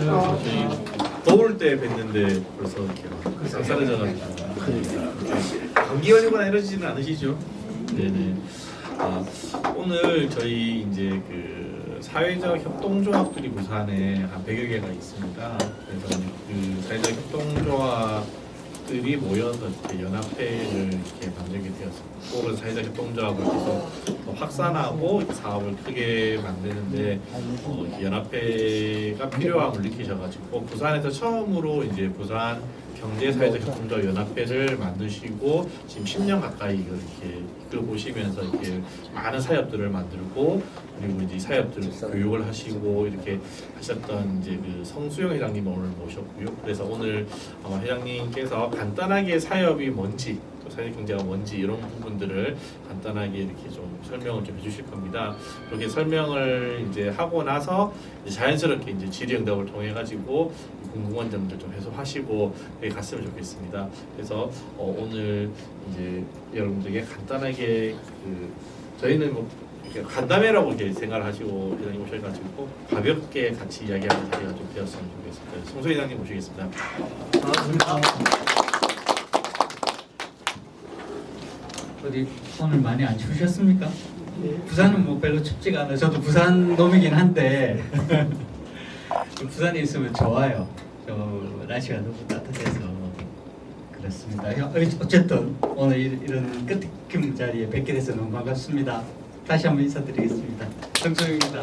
저희 더울 때 뵀는데 벌써 이렇게 쌀쌀해져가지고 감기 걸리거나 이러지는 않으시죠? 네네. 오늘 저희 이제 그 사회적 협동조합들이 부산에 한 100여 개가 있습니다. 그래서 그 사회적 협동조합들이 모여서 이렇게 연합회를 이렇게 만들게 되었습니다. 그런 사회적 협동조합을 계속 더 확산하고 사업을 크게 만드는데 연합회가 필요함을 느끼셔가지고 부산에서 처음으로 이제 부산 경제사회적 협동조합 연합회를 만드시고 지금 10년 가까이 이걸 이렇게 이끌어보시면서 이렇게 많은 사업들을 만들고 그리고 이제 사업들 교육을 하시고 이렇게 하셨던 이제 그 성수영 회장님 오늘 모셨고요. 그래서 오늘 아마 회장님께서 간단하게 사업이 뭔지 또 사회적 경제가 뭔지 이런 부분들을 간단하게 이렇게 좀 설명을 좀 해주실 겁니다. 그렇게 설명을 이제 하고 나서 이제 자연스럽게 이제 질의응답을 통해 가지고 궁금한 점들 좀 해소하시고 갔으면 좋겠습니다. 그래서 오늘 이제 여러분들에게 간단하게 저희는 뭐 이렇게 간담회라고 이렇게 생각을 하시고 회장님 오셔가지고 가볍게 같이 이야기하는 자리가 좀 되었으면 좋겠습니다. 송소 회장님 모시겠습니다. 반갑습니다. 어디 오늘 많이 안 추우셨습니까? 부산은 뭐 별로 춥지가 않아요. 저도 부산 놈이긴 한데 부산에 있으면 좋아요. 저 날씨가 너무 따뜻해서 그렇습니다. 어쨌든 오늘 이런 뜻깊은 자리에 뵙게 돼서 너무 반갑습니다. 다시 한번 인사드리겠습니다. 정소영입니다.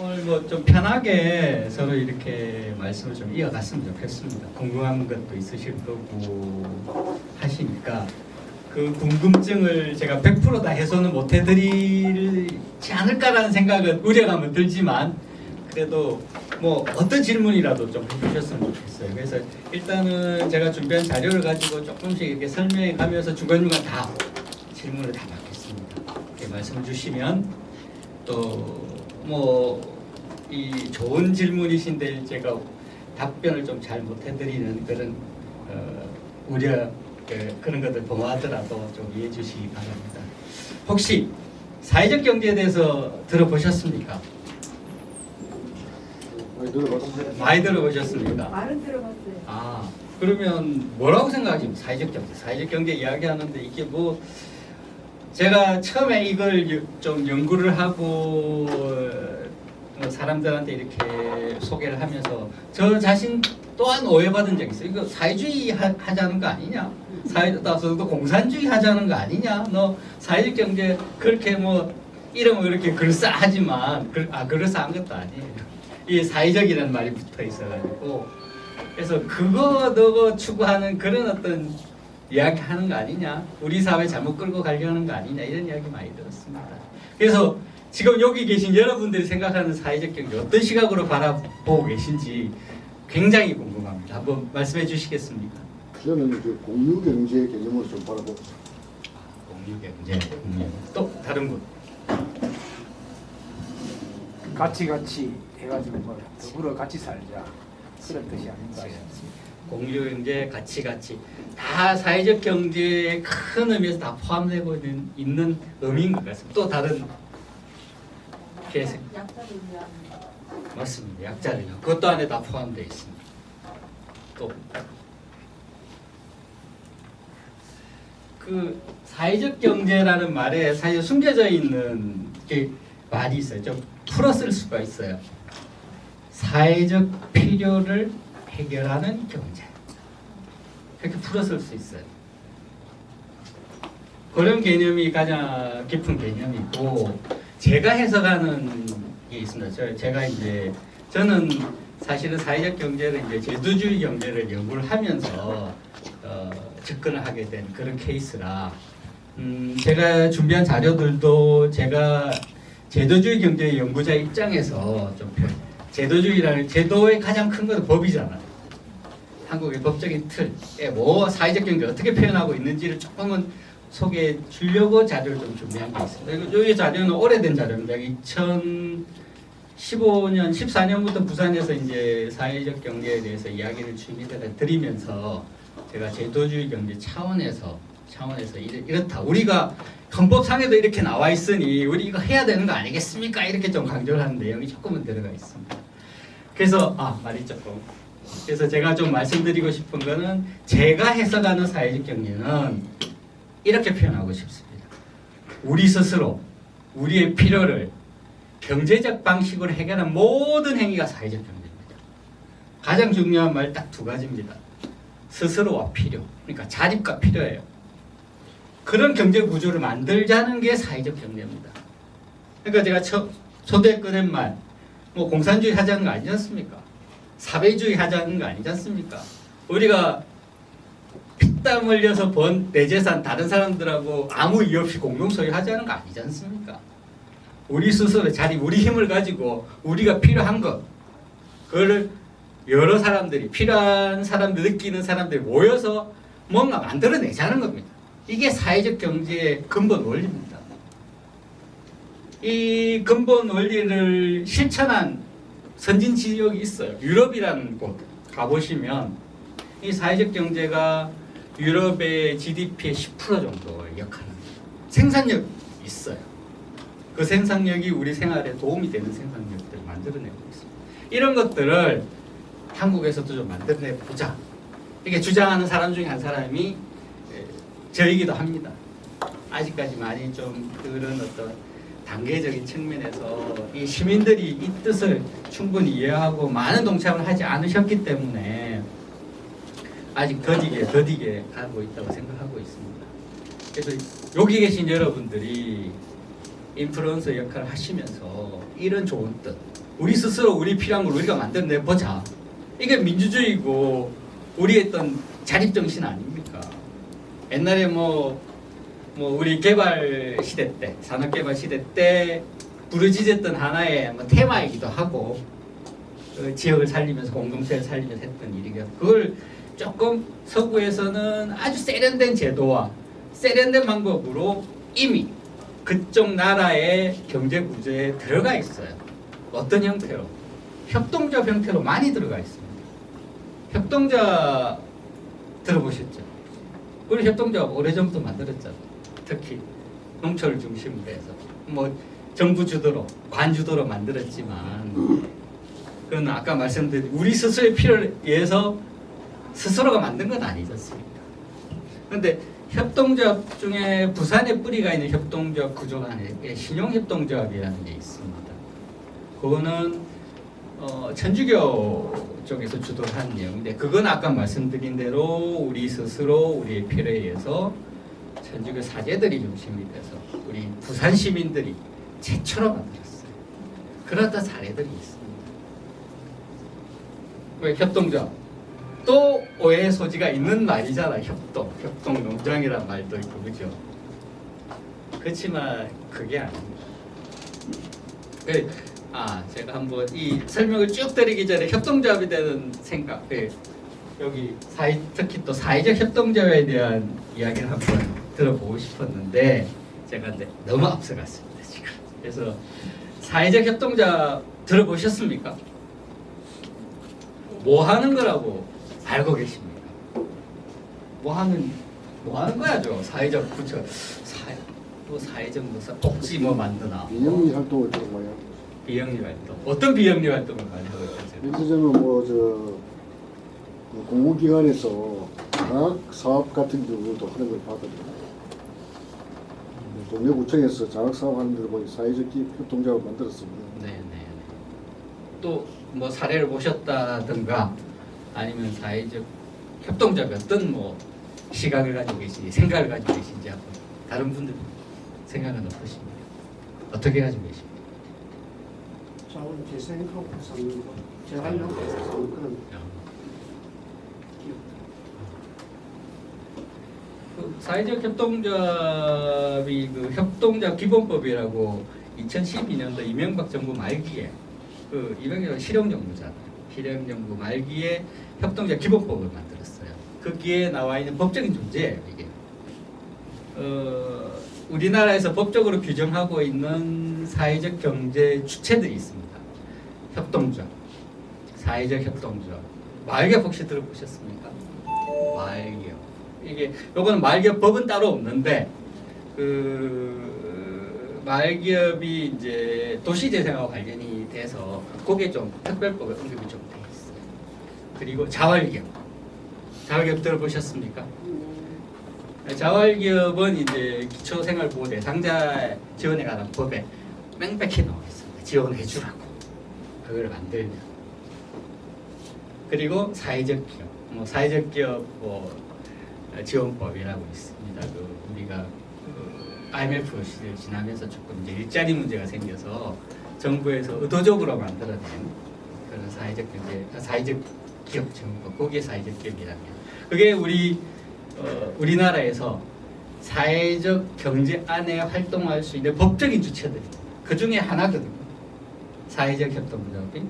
오늘 뭐 좀 편하게 서로 이렇게 말씀을 좀 이어갔으면 좋겠습니다. 궁금한 것도 있으실 거고 하시니까 그 궁금증을 제가 100% 다 해소는 못 해드리지 않을까라는 생각은 우려감은 들지만 그래도 뭐 어떤 질문이라도 좀 해주셨으면 좋겠어요. 그래서 일단은 제가 준비한 자료를 가지고 조금씩 이렇게 설명해 가면서 중간중간 다 질문을 다 받겠습니다. 이렇게 말씀을 주시면 또 뭐 이 좋은 질문이신데 제가 답변을 좀 잘 못 해드리는 그런 우려 그런 것들 범하더라도 좀 이해해 주시기 바랍니다. 혹시 사회적 경제에 대해서 들어보셨습니까? 많이 들어보셨습니까? 말은 들어봤어요. 아, 그러면 뭐라고 생각하십니까? 사회적 경제. 사회적 경제 이야기하는데 이게 뭐 제가 처음에 이걸 좀 연구를 하고 사람들한테 이렇게 소개를 하면서 저 자신 또한 오해받은 적이 있어요. 이거 사회주의 하자는 거 아니냐? 따라서도 공산주의 하자는 거 아니냐? 너 사회적 경제 그렇게 뭐 이름은 그렇게 그럴싸하지만 그럴싸한 것도 아니에요. 이 사회적이라는 말이 붙어 있어가지고 그래서 그거 너거 추구하는 그런 어떤 이야기 하는 거 아니냐? 우리 사회 잘못 끌고 가려는 거 아니냐? 이런 이야기 많이 들었습니다. 그래서 지금 여기 계신 여러분들이 생각하는 사회적 경제 어떤 시각으로 바라보고 계신지 굉장히 궁금합니다. 한번 말씀해 주시겠습니까? 저는 그 공유경제 개념으로 좀 바라보고 공유경제. 또 다른 분? 같이 해가지고 뭐 더불어 같이 살자 그런 뜻이 아닌가 싶습니다. 공유경제, 같이 다 사회적 경제의 큰 의미에서 다 포함되고 있는 의미인 것 같습니다. 또 다른 계획? 약자를 위한 맞습니다. 약자를 위한 그것도 안에 다 포함되어 있습니다. 또 그 사회적 경제라는 말에 사실 숨겨져 있는 게 말이 있어요. 좀 풀어 쓸 수가 있어요. 사회적 필요를 해결하는 경제. 그렇게 풀어 쓸 수 있어요. 그런 개념이 가장 깊은 개념이고 제가 해석하는 게 있습니다. 저는 사실은 사회적 경제를 이제 제도주의 경제를 연구를 하면서 접근을 하게 된 그런 케이스라 제가 준비한 자료들도 제가 제도주의 경제 연구자 입장에서 좀 제도주의라는 제도의 가장 큰 것은 법이잖아요. 한국의 법적인 틀에 뭐 사회적 경제 어떻게 표현하고 있는지를 조금은 소개해 주려고 자료를 좀 준비한 게 있습니다. 이 자료는 오래된 자료입니다. 2015년, 14년부터 부산에서 이제 사회적 경제에 대해서 이야기를 준비해 드리면서 제가 제도주의 경제 차원에서 차원에서 이렇다. 우리가 헌법상에도 이렇게 나와 있으니 우리 이거 해야 되는 거 아니겠습니까? 이렇게 좀 강조를 하는 내용이 조금은 들어가 있습니다. 그래서 말이 조금. 그래서 제가 좀 말씀드리고 싶은 거는 제가 해석하는 사회적 경제는 이렇게 표현하고 싶습니다. 우리 스스로 우리의 필요를 경제적 방식으로 해결한 모든 행위가 사회적 경제입니다. 가장 중요한 말 딱 두 가지입니다. 스스로와 필요. 그러니까 자립과 필요예요. 그런 경제 구조를 만들자는 게 사회적 경제입니다. 그러니까 제가 초대 꺼낸 말, 뭐 공산주의 하자는 거 아니지 않습니까? 사회주의 하자는 거 아니지 않습니까? 우리가 피땀 흘려서 번 내 재산 다른 사람들하고 아무 이유 없이 공동 소유하자는 거 아니지 않습니까? 우리 스스로 자립, 우리 힘을 가지고 우리가 필요한 것, 그걸 여러 사람들이 필요한 사람들, 느끼는 사람들이 모여서 뭔가 만들어내자는 겁니다. 이게 사회적 경제의 근본 원리입니다. 이 근본 원리를 실천한 선진 지역이 있어요. 유럽이라는 곳 가보시면 이 사회적 경제가 유럽의 GDP의 10% 정도 역할을 생산력이 있어요. 그 생산력이 우리 생활에 도움이 되는 생산력들을 만들어내고 있습니다. 이런 것들을 한국에서도 좀 만들어내보자. 이게 주장하는 사람 중에 한 사람이 저이기도 합니다. 아직까지 많이 좀 그런 어떤 단계적인 측면에서 이 시민들이 이 뜻을 충분히 이해하고 많은 동참을 하지 않으셨기 때문에 아직 더디게 가고 있다고 생각하고 있습니다. 그래서 여기 계신 여러분들이 인플루언서 역할을 하시면서 이런 좋은 뜻, 우리 스스로 우리 필요한 걸 우리가 만들어내보자. 이게 민주주의고 우리의 어떤 자립정신 아닙니까? 옛날에 뭐 우리 개발 시대 때, 산업개발 시대 때 부르짖었던 하나의 테마이기도 하고 그 지역을 살리면서 공동체를 살리면서 했던 일이고 그걸 조금 서구에서는 아주 세련된 제도와 세련된 방법으로 이미 그쪽 나라의 경제 구조에 들어가 있어요. 어떤 형태로? 협동조합 형태로 많이 들어가 있습니다. 협동조합 들어보셨죠? 우리 협동조합 오래전부터 만들었잖아요. 특히 농촌을 중심으로 해서 뭐 정부 주도로 관주도로 만들었지만 그건 아까 말씀드린 우리 스스로의 필요를 위해서 스스로가 만든 건 아니지 않습니까? 그런데 협동조합 중에 부산에 뿌리가 있는 협동조합 구조가 안에 신용협동조합이라는 게 있습니다. 그거는 천주교 쪽에서 주도를 하는 내용인데 그건 아까 말씀드린 대로 우리 스스로 우리의 필요에 의해서 천주교 사제들이 중심이 돼서 우리 부산 시민들이 최초로 만들었어요. 그러다 사례들이 있습니다. 왜 협동조합? 또 오해의 소지가 있는 말이잖아. 협동농장이란 말도 있고 그죠? 그렇지만 그게 아닙니다. 제가 한번 이 설명을 쭉 드리기 전에 협동조합에 대한 생각, 여기 특히 또 사회적 협동조합에 대한 이야기를 한번 들어보고 싶었는데 제가 너무 앞서갔습니다 지금. 그래서 사회적 협동조합 들어보셨습니까? 뭐 하는 거라고 알고 계십니까? 뭐 하는 거야죠. 사회적 부처, 사회적 무슨 복지 뭐 만드나. 비영리 활동을 좀 많이 하고 비영리 활동. 어떤 비영리 활동을 많이 하고 있어요? 예를 들면 공공기관에서 장학 사업 같은 경우도 하는 걸 봤거든요. 동네구청에서 장학 사업 하는 데도 보니 사회적 협동조합을 만들었습니다. 네네. 또 뭐 사례를 보셨다든가 아니면 사회적 협동조합이 어떤 뭐 시각을 가지고 계신지 생각을 가지고 계신지 하고 다른 분들 생각은 어떠십니까? 어떻게 가지고 계십니까? 자원 재생하고 사는 거, 재활용하고 사는 그런 사회적 협동조합이 그 협동조합 기본법이라고 2012년도 이명박 정부 말기에 이명박 실용정부잖아요. 실용정부 말기에 협동조합 기본법을 만들었어요. 거기에 나와 있는 법적인 존재예요. 이게 우리나라에서 법적으로 규정하고 있는 사회적 경제 주체들이 있습니다. 협동조합, 사회적 협동조합. 마을기업 혹시 들어보셨습니까? 마을기업. 이게 요거는 말기업 법은 따로 없는데 그 말기업이 이제 도시재생하고 관련이 돼서 거기에 좀 특별법에 언급이 좀 돼 있어요. 그리고 자활기업 들어보셨습니까? 자활기업은 이제 기초생활보호 대상자 지원에 관한 법에 맹백히 나와 있습니다. 지원해 주라고 그걸 만들면. 그리고 사회적 기업, 사회적 기업 지원법이라고 있습니다. 우리가 IMF 시대를 지나면서 조금 이제 일자리 문제가 생겨서 정부에서 의도적으로 만들어낸 그런 사회적 기업 지원법, 거기에 사회적 기업이라면 그게 우리나라에서 사회적 경제 안에 활동할 수 있는 법적인 주체들입니다. 그 중에 하나거든요. 사회적 협동조합이.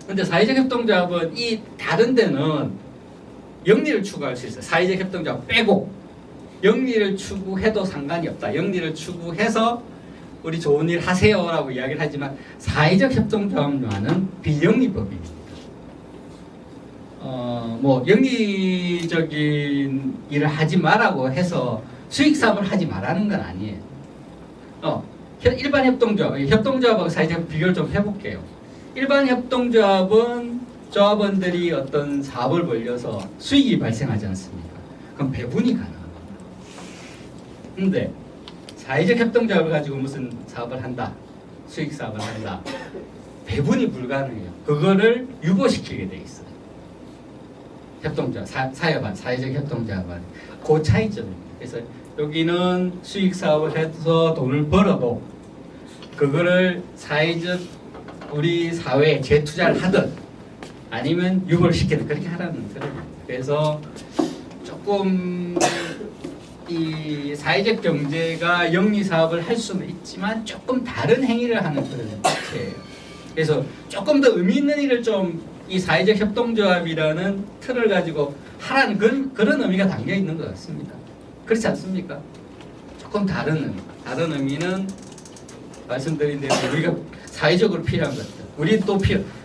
근데 사회적 협동조합은 이 다른 데는 영리를 추구할 수 있어요. 사회적 협동조합 빼고 영리를 추구해도 상관이 없다. 영리를 추구해서 우리 좋은 일 하세요라고 이야기를 하지만 사회적 협동조합만은 비영리법입니다. 영리적인 일을 하지 말라고 해서 수익사업을 하지 말라는 건 아니에요. 일반 협동조합하고 사회적 비교를 좀 해볼게요. 일반 협동조합은 조합원들이 어떤 사업을 벌려서 수익이 발생하지 않습니까? 그럼 배분이 가능합니다. 근데 사회적 협동조합을 가지고 무슨 사업을 한다, 수익 사업을 한다, 배분이 불가능해요. 그거를 유보시키게 돼 있어요. 협동조합, 사회적 협동조합은 그 차이점입니다. 그래서 여기는 수익 사업을 해서 돈을 벌어도 그거를 우리 사회에 재투자를 하든 아니면 유보를 시키든 그렇게 하라는 그런. 그래서 조금 이 사회적 경제가 영리 사업을 할 수는 있지만 조금 다른 행위를 하는 그런 형태예요. 그래서 조금 더 의미 있는 일을 좀 이 사회적 협동조합이라는 틀을 가지고 하라는 그런 의미가 담겨 있는 것 같습니다. 그렇지 않습니까? 조금 다른 의미는 말씀드린 대로 우리가 사회적으로 필요한 것들, 우리 또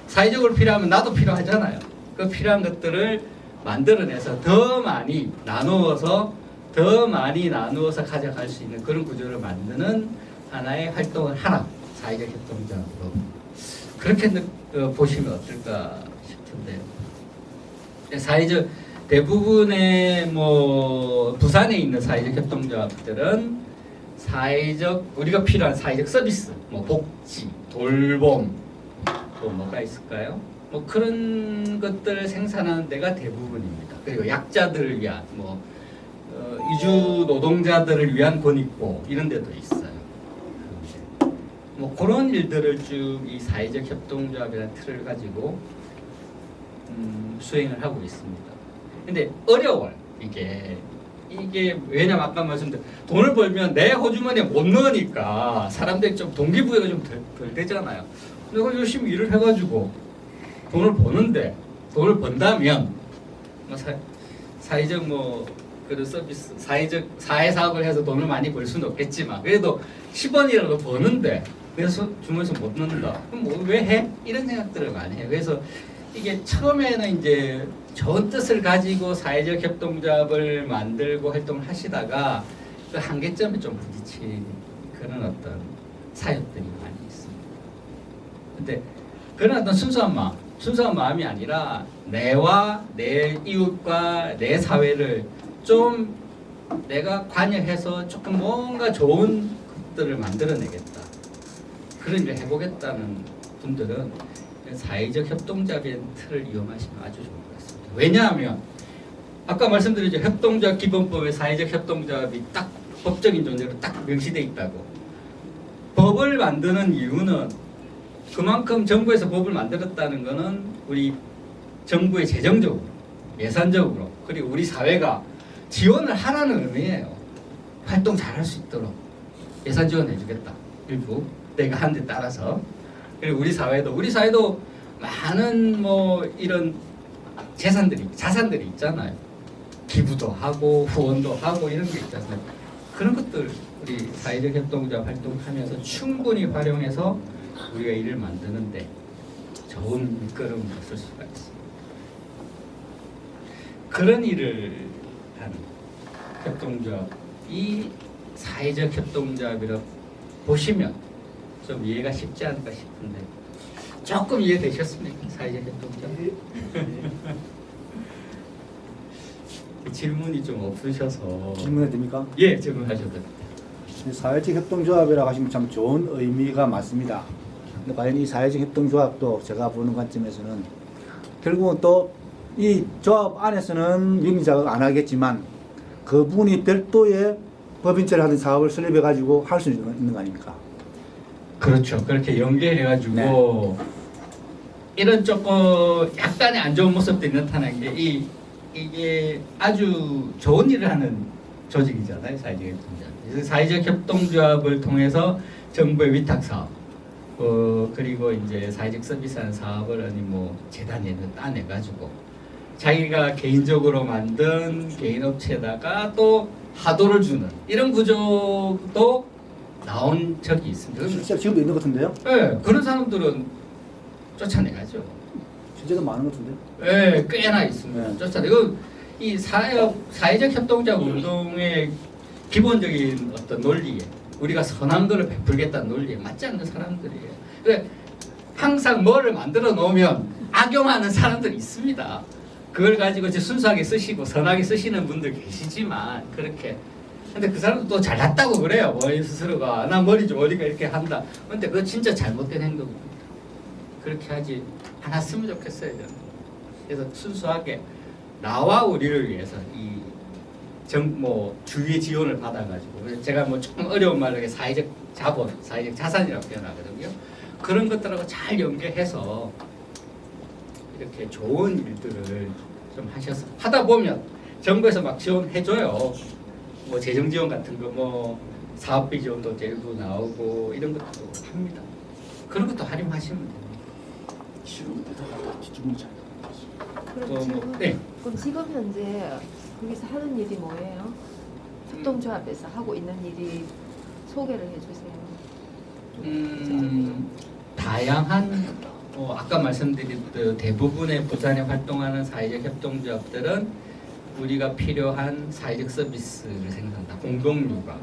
사회적으로 필요하면 나도 필요하잖아요. 그 필요한 것들을 만들어내서 더 많이 나누어서 가져갈 수 있는 그런 구조를 만드는 하나의 활동을 하라. 사회적 협동조합으로. 그렇게 보시면 어떨까 싶은데요. 대부분의 부산에 있는 사회적 협동조합들은 우리가 필요한 사회적 서비스, 복지, 돌봄, 또 뭐가 있을까요? 그런 것들을 생산하는 데가 대부분입니다. 그리고 약자들을 위한 이주 노동자들을 위한 권익보 이런 데도 있어요. 그런 일들을 쭉 이 사회적 협동조합이라는 틀을 가지고 수행을 하고 있습니다. 근데 어려워요. 이게 왜냐면 아까 말씀드린 돈을 벌면 내 호주머니에 못 넣으니까 사람들이 좀 동기부여가 좀 덜 되잖아요. 내가 열심히 일을 해가지고 돈을 번다면 사회적 그런 서비스, 사회 사업을 해서 돈을 많이 벌 수는 없겠지만 그래도 10원이라도 버는데 내 주머니에서 못 넣는다. 그럼 왜 해? 이런 생각들을 많이 해요. 그래서 이게 처음에는 이제 좋은 뜻을 가지고 사회적 협동조합을 만들고 활동을 하시다가 그 한계점에 좀 부딪힌 그런 어떤 사역들이 많이 있습니다. 근데 그런 어떤 순수한 마음이 아니라 내와 내 이웃과 내 사회를 좀 내가 관여해서 조금 뭔가 좋은 것들을 만들어내겠다. 그런 일을 해보겠다는 분들은 사회적 협동조합의 틀을 이용하시면 아주 좋을 것 같습니다. 왜냐하면 아까 말씀드렸죠. 협동조합 기본법에 사회적 협동조합이 딱 법적인 존재로 딱 명시되어 있다고. 법을 만드는 이유는 그만큼 정부에서 법을 만들었다는 것은 우리 정부의 재정적으로, 예산적으로, 그리고 우리 사회가 지원을 하라는 의미예요. 활동 잘할 수 있도록 예산 지원해주겠다. 일부 내가 한 데 따라서. 그리고 우리 사회도 많은 이런 자산들이 있잖아요. 기부도 하고 후원도 하고 이런 게 있잖아요. 그런 것들 우리 사회적 협동조합 활동하면서 충분히 활용해서 우리가 일을 만드는데 좋은 밑거름을 쓸 수가 있습니다. 그런 일을 하는 협동조합, 이 사회적 협동조합이라 보시면 좀 이해가 쉽지 않을까 싶은데 조금 이해되셨습니까? 사회적 협동조합? 질문이 좀 없으셔서 질문해도 됩니까? 예, 질문하셔도 됩니다. 사회적 협동조합이라고 하시면 참 좋은 의미가 많습니다. 근데 과연 이 사회적 협동조합도 제가 보는 관점에서는 결국은 또 이 조합 안에서는 영리 자극 안 하겠지만 그분이 별도의 법인체를 하는 사업을 설립해 가지고 할 수 있는 거 아닙니까? 그렇죠. 그렇게 연계해가지고 네. 이런 조금 약간의 안 좋은 모습들이 나타나는 게 이게 아주 좋은 일을 하는 조직이잖아요. 사회적 협동조합. 그래서 사회적 협동조합을 통해서 정부의 위탁 사업, 그리고 이제 사회적 서비스하는 사업을 아니 뭐 재단에 따내가지고 자기가 개인적으로 만든 개인 업체에다가 또 하도를 주는 이런 구조도 나온 적이 있습니다. 실제로 지금도 있는 것 같은데요? 네, 그런 사람들은 쫓아내야죠. 실제로 많은 것 같은데요? 네, 꽤나 있습니다. 네. 쫓아내고 이 사회적 협동조합 운동의 기본적인 어떤 논리에 우리가 선한 거를 베풀겠다는 논리에 맞지 않는 사람들이에요. 근데 항상 뭐를 만들어 놓으면 악용하는 사람들이 있습니다. 그걸 가지고 이제 순수하게 쓰시고 선하게 쓰시는 분들 계시지만 그렇게 근데 그 사람도 또 잘났다고 그래요. 본인 스스로가 나 머리 좀 어디가 이렇게 한다. 근데 그거 진짜 잘못된 행동입니다. 그렇게 하지 않았으면 좋겠어요. 저는. 그래서 순수하게 나와 우리를 위해서 뭐 주위의 지원을 받아가지고 제가 뭐 조금 어려운 말로 사회적 자본, 사회적 자산이라고 표현하거든요. 그런 것들하고 잘 연계해서 이렇게 좋은 일들을 좀 하셔서 하다 보면 정부에서 막 지원해줘요. 뭐 재정 지원 같은 거, 뭐 사업비 지원도 일부 나오고 이런 것도 합니다. 그런 것도 활용하시면 됩니다. 그럼 또 지금, 뭐, 네. 그럼 지금 현재 거기서 하는 일이 뭐예요? 협동조합에서 하고 있는 일이 소개를 해주세요. 다양한 아까 말씀드린 대부분의 부산에 활동하는 사회적 협동조합들은 우리가 필요한 사회적 서비스를 생산한다. 공동육아,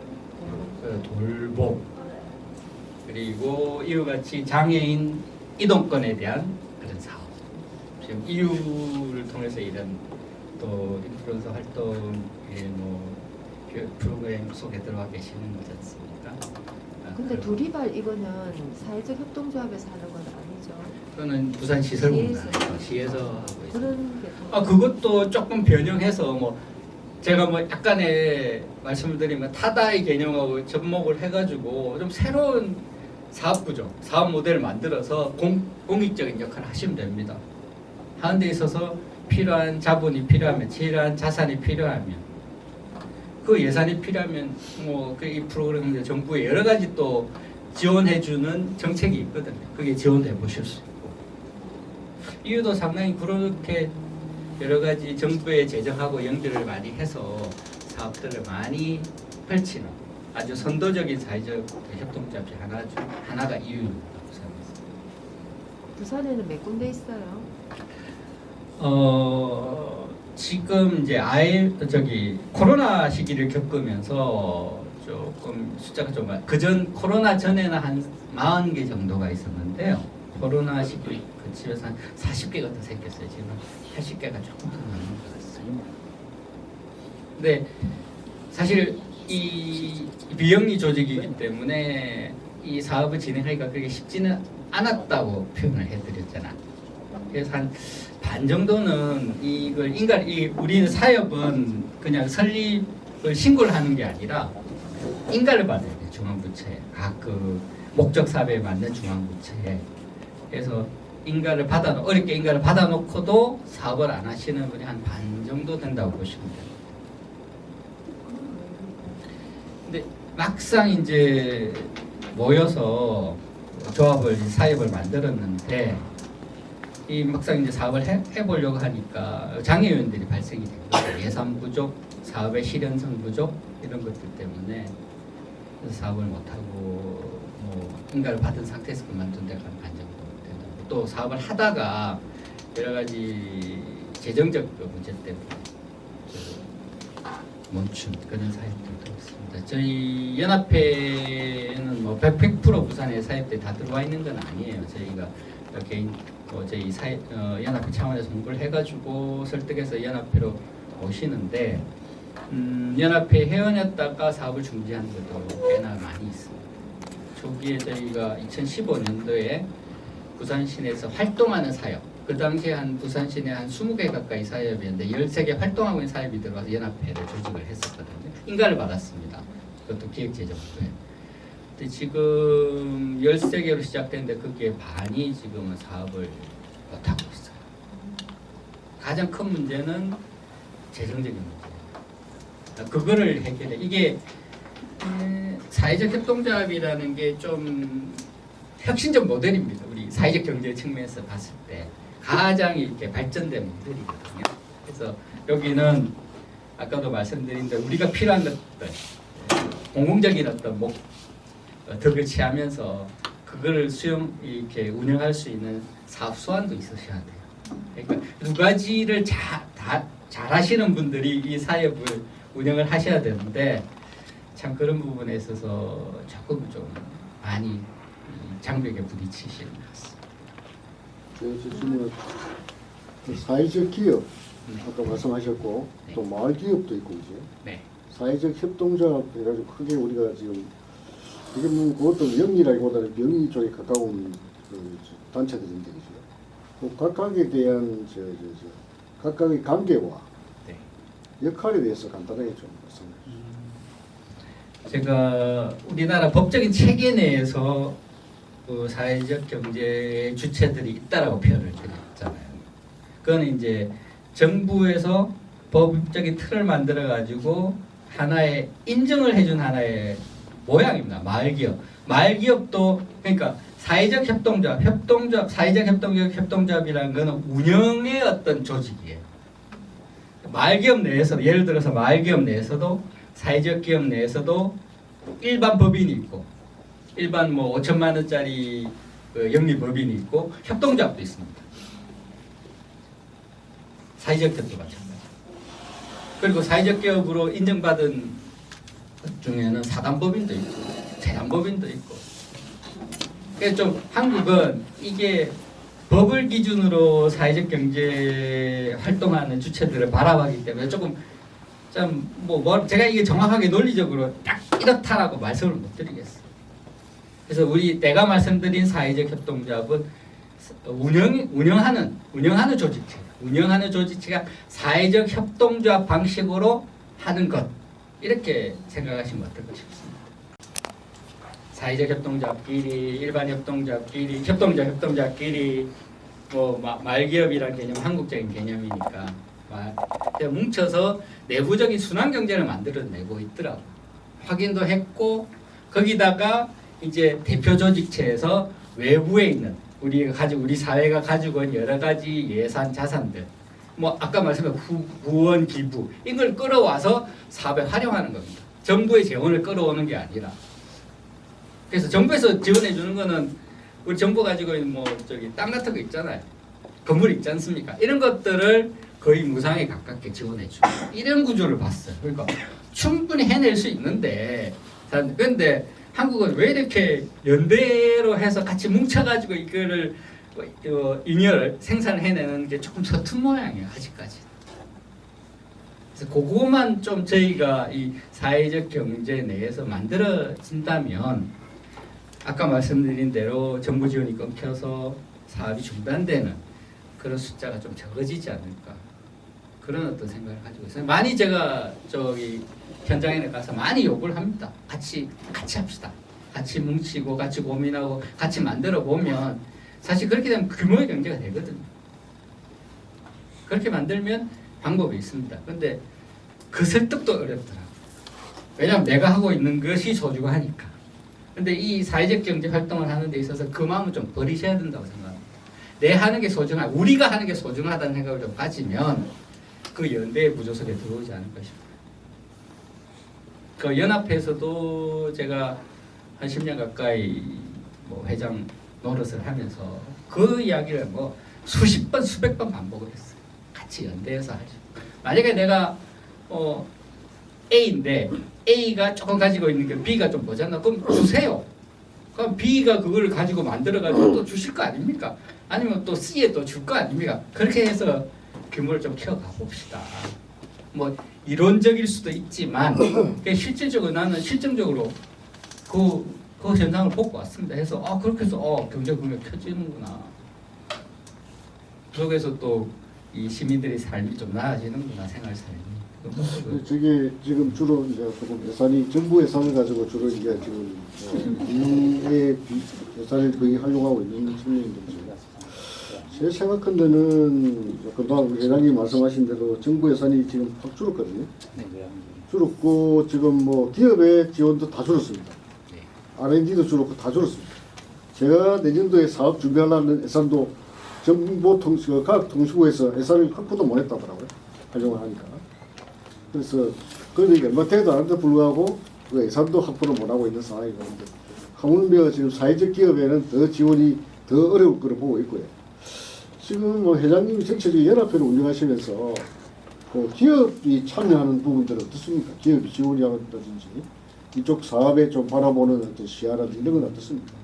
돌봄, 그리고 이와 같이 장애인 이동권에 대한 그런 사업. 지금 이유를 통해서 이런 또 인플루언서 활동의 뭐 프로그램 속에 들어와 계시는 거지 않습니까? 근데 두리발 이거는 사회적 협동조합에서 하는 건 아니죠. 그거는 부산 시설공단 시에서 하고 있습니다. 그런 게 더. 그것도 조금 변형해서 뭐 제가 뭐 약간의 말씀을 드리면 타다의 개념하고 접목을 해가지고 좀 새로운 사업 구조, 사업 모델을 만들어서 공익적인 역할을 하시면 됩니다. 하는 데 있어서 필요한 자본이 필요하면, 필요한 자산이 필요하면, 그 예산이 필요하면 뭐 이 프로그램 정부의 여러 가지 또 지원해주는 정책이 있거든요. 그게 지원해 보실 수 있고 이유도 상당히 그렇게 여러 가지 정부의 재정하고 연결을 많이 해서 사업들을 많이 펼치는 아주 선도적인 사회적 협동조합 중 하나가 이유입니다. 부산에는 몇 군데 있어요? 지금 이제 코로나 시기를 겪으면서 조금 숫자가 좀 그전 코로나 전에는 한 40개 정도가 있었는데요. 코로나 시기 그치면서 한 40개가 더 생겼어요. 지금 80개가 조금 더 넘는 것 같습니다. 근데 사실 이 비영리 조직이기 때문에 이 사업을 진행하기가 그렇게 쉽지는 않았다고 표현을 해드렸잖아. 그래서 한 반 정도는 이걸 우리는 사업은 그냥 설립을 신고를 하는 게 아니라 인가를 받아야 돼. 중앙부처에 각 그 목적 사업에 맞는 중앙부처에. 그래서 어렵게 인가를 받아놓고도 사업을 안 하시는 분이 한 반 정도 된다고 보시면 돼요. 근데 막상 이제 모여서 조합을 사업을 만들었는데 이 막상 이제 사업을 해보려고 하니까 장애 요인들이 발생이 된 거예요. 예산 부족, 사업의 실현성 부족 이런 것들 때문에 사업을 못하고 뭐 인가를 받은 상태에서 그만둔 데가 한 반 정도 된다고. 또 사업을 하다가 여러 가지 재정적 문제 때문에 멈춘 그런 사역들도 있습니다. 저희 연합회는 뭐 100% 부산에 사역대 다 들어와 있는 건 아니에요. 저희가 개인 저희 연합회 차원에서 홍보를 해가지고 설득해서 연합회로 오시는데 연합회 회원이었다가 사업을 중지하는 것도 꽤나 많이 있습니다. 초기에 저희가 2015년도에 부산 시내에서 활동하는 사역, 그 당시에 한 부산 시내 한 20개 가까이 사업이었는데 13개 활동하고 있는 사업이 들어와서 연합회를 조직을 했었거든요. 인가를 받았습니다. 그것도 기획재정부에. 근데 지금 13개로 시작됐는데 그게 반이 지금은 사업을 못하고 있어요. 가장 큰 문제는 재정적인 문제예요. 그거를 해결해. 이게 사회적 협동조합이라는 게 좀 혁신적 모델입니다. 우리 사회적 경제 측면에서 봤을 때 가장 이렇게 발전된 모델이거든요. 그래서 여기는 아까도 말씀드린 대로 우리가 필요한 것들, 공공적인 어떤 덕을 취하면서 그거를 이렇게 운영할 수 있는 사업 수완도 있으셔야 돼요. 그러니까 두 가지를 잘 하시는 분들이 이 사업을 운영을 하셔야 되는데 참 그런 부분에 있어서 조금 좀 많이 장벽에 부딪히시는 것 같습니다. 그래서 지금 그 사회적 기업 아까 말씀하셨고 네. 또 마을 기업도 있고 이제 네. 사회적 협동조합 해가지고 크게 우리가 지금 이게 뭐 그것도 영리라기보다는 명의 쪽에 가까운 그 단체들인데 그죠. 그 각각에 대한 각각의 관계와 네. 역할에 대해서 간단하게 좀 말씀해 주시죠. 제가 우리나라 법적인 체계 내에서 그 사회적 경제 주체들이 있다라고 표현을 드렸잖아요. 그건 이제 정부에서 법적인 틀을 만들어 가지고 하나의 인정을 해준 하나의 모양입니다. 마을기업. 마을기업도 그러니까 사회적 협동조합, 사회적 협동조합이라는 것은 운영의 어떤 조직이에요. 마을기업 내에서 예를 들어서 마을기업 내에서도 사회적 기업 내에서도 일반 법인이 있고 일반 뭐 5천만 원짜리 그 영리 법인이 있고 협동조합도 있습니다. 사회적 기업도 마찬가지. 그리고 사회적 기업으로 인정받은 것 중에는 사단법인도 있고 재단법인도 있고. 그래서 좀 한국은 이게 법을 기준으로 사회적 경제 활동하는 주체들을 바라보기 때문에 조금 좀 제가 이게 정확하게 논리적으로 딱 이렇다라고 말씀을 못 드리겠어요. 그래서 내가 말씀드린 사회적 협동조합은 운영하는 조직체예요. 운영하는 조직체가 사회적 협동조합 방식으로 하는 것 이렇게 생각하시면 어떨까 싶습니다. 사회적 협동조합끼리, 일반 협동조합끼리, 협동조합끼리 말기업이라는 개념 한국적인 개념이니까 뭉쳐서 내부적인 순환 경제를 만들어내고 있더라고. 확인도 했고 거기다가 이제 대표 조직체에서 외부에 있는 우리 사회가 가지고 있는 여러 가지 예산 자산들 아까 말씀한 후원 기부 이걸 끌어와서 사업에 활용하는 겁니다. 정부의 재원을 끌어오는 게 아니라. 그래서 정부에서 지원해 주는 거는 우리 정부 가지고 있는 땅 같은 거 있잖아요. 건물 있지 않습니까? 이런 것들을 거의 무상에 가깝게 지원해 주고 이런 구조를 봤어요. 그러니까 충분히 해낼 수 있는데 그런데 한국은 왜 이렇게 연대로 해서 같이 뭉쳐가지고 이거를 생산을 해내는 게 조금 서툰 모양이에요. 아직까지. 그래서 그거만 좀 저희가 이 사회적 경제 내에서 만들어진다면 아까 말씀드린 대로 정부 지원이 끊겨서 사업이 중단되는 그런 숫자가 좀 적어지지 않을까 그런 어떤 생각을 가지고 있어요. 많이 제가 현장에 가서 많이 요구를 합니다. 같이 합시다. 같이 뭉치고 같이 고민하고 같이 만들어 보면 사실 그렇게 되면 규모의 경제가 되거든요. 그렇게 만들면 방법이 있습니다. 근데 그 설득도 어렵더라고요. 왜냐하면 내가 하고 있는 것이 소중하니까. 근데 이 사회적 경제 활동을 하는 데 있어서 그 마음을 좀 버리셔야 된다고 생각합니다. 내 하는 게 소중하고 우리가 하는 게 소중하다는 생각을 좀 가지면 그 연대의 구조 속에 들어오지 않을까 싶어요. 그 연합회에서도 제가 한 10년 가까이 회장 노릇을 하면서 그 이야기를 수십 번 수백 번 반복을 했어요. 같이 연대해서 하죠. 만약에 내가 A인데 A가 조금 가지고 있는 게 B가 좀 모자라. 그럼 주세요. 그럼 B가 그걸 가지고 만들어가지고 또 주실 거 아닙니까? 아니면 또 C에 또 줄 거 아닙니까? 그렇게 해서 규모를 좀 키워가 봅시다. 뭐 이론적일 수도 있지만 실질적으로 나는 실증적으로 그 현상을 보고 왔습니다. 해서 그렇게 해서 경제 국력 켜지는구나. 그 속에서 또 이 시민들의 삶이 좀 나아지는구나, 생활 삶이. 저게 지금 주로 이제 조금 예산이 정부 예산을 가지고 주로 이제 지금 국민의 예산을 거의 활용하고 있는 측면인데 제 생각한데는 금방 우리 회장님 말씀하신 대로 정부 예산이 지금 확 줄었거든요. 줄었고 지금 뭐 기업의 지원도 다 줄었습니다. R&D도 줄었고 다 줄었습니다. 제가 내년도에 사업 준비하려는 예산도 과학통신부에서 예산을 확보도 못했다더라고요. 활용을 하니까. 그래서 그래도 이게 연마태도 하는데 불구하고 그 예산도 확보를 못하고 있는 상황이거든요. 하물며 지금 사회적 기업에는 더 지원이 더 어려울 거로 보고 있고요. 지금 뭐 회장님이 정책적 연합회를 운영하시면서 그 기업이 참여하는 부분들은 어떻습니까? 기업이 지원이 한다든지 이쪽 사업에 좀 바라보는 어떤 시야라든지 이런 건 어떻습니까?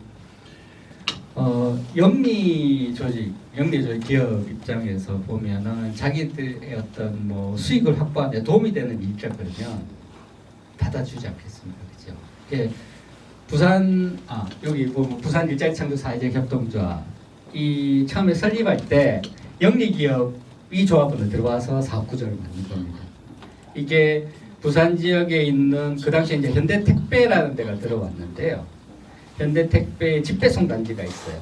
영리 조직 기업 입장에서 보면은 자기들의 어떤 뭐 수익을 확보하는 데 도움이 되는 일자거든요. 받아주지 않겠습니까, 그렇죠? 예, 여기 보면 부산 일자리 창조 사회적 협동조합 이 처음에 설립할 때 영리 기업이 조합으로 들어와서 사업 구조를 만든 겁니다. 이게 부산 지역에 있는 그 당시에 이제 현대택배라는 데가 들어왔는데요. 현대택배 집배송 단지가 있어요.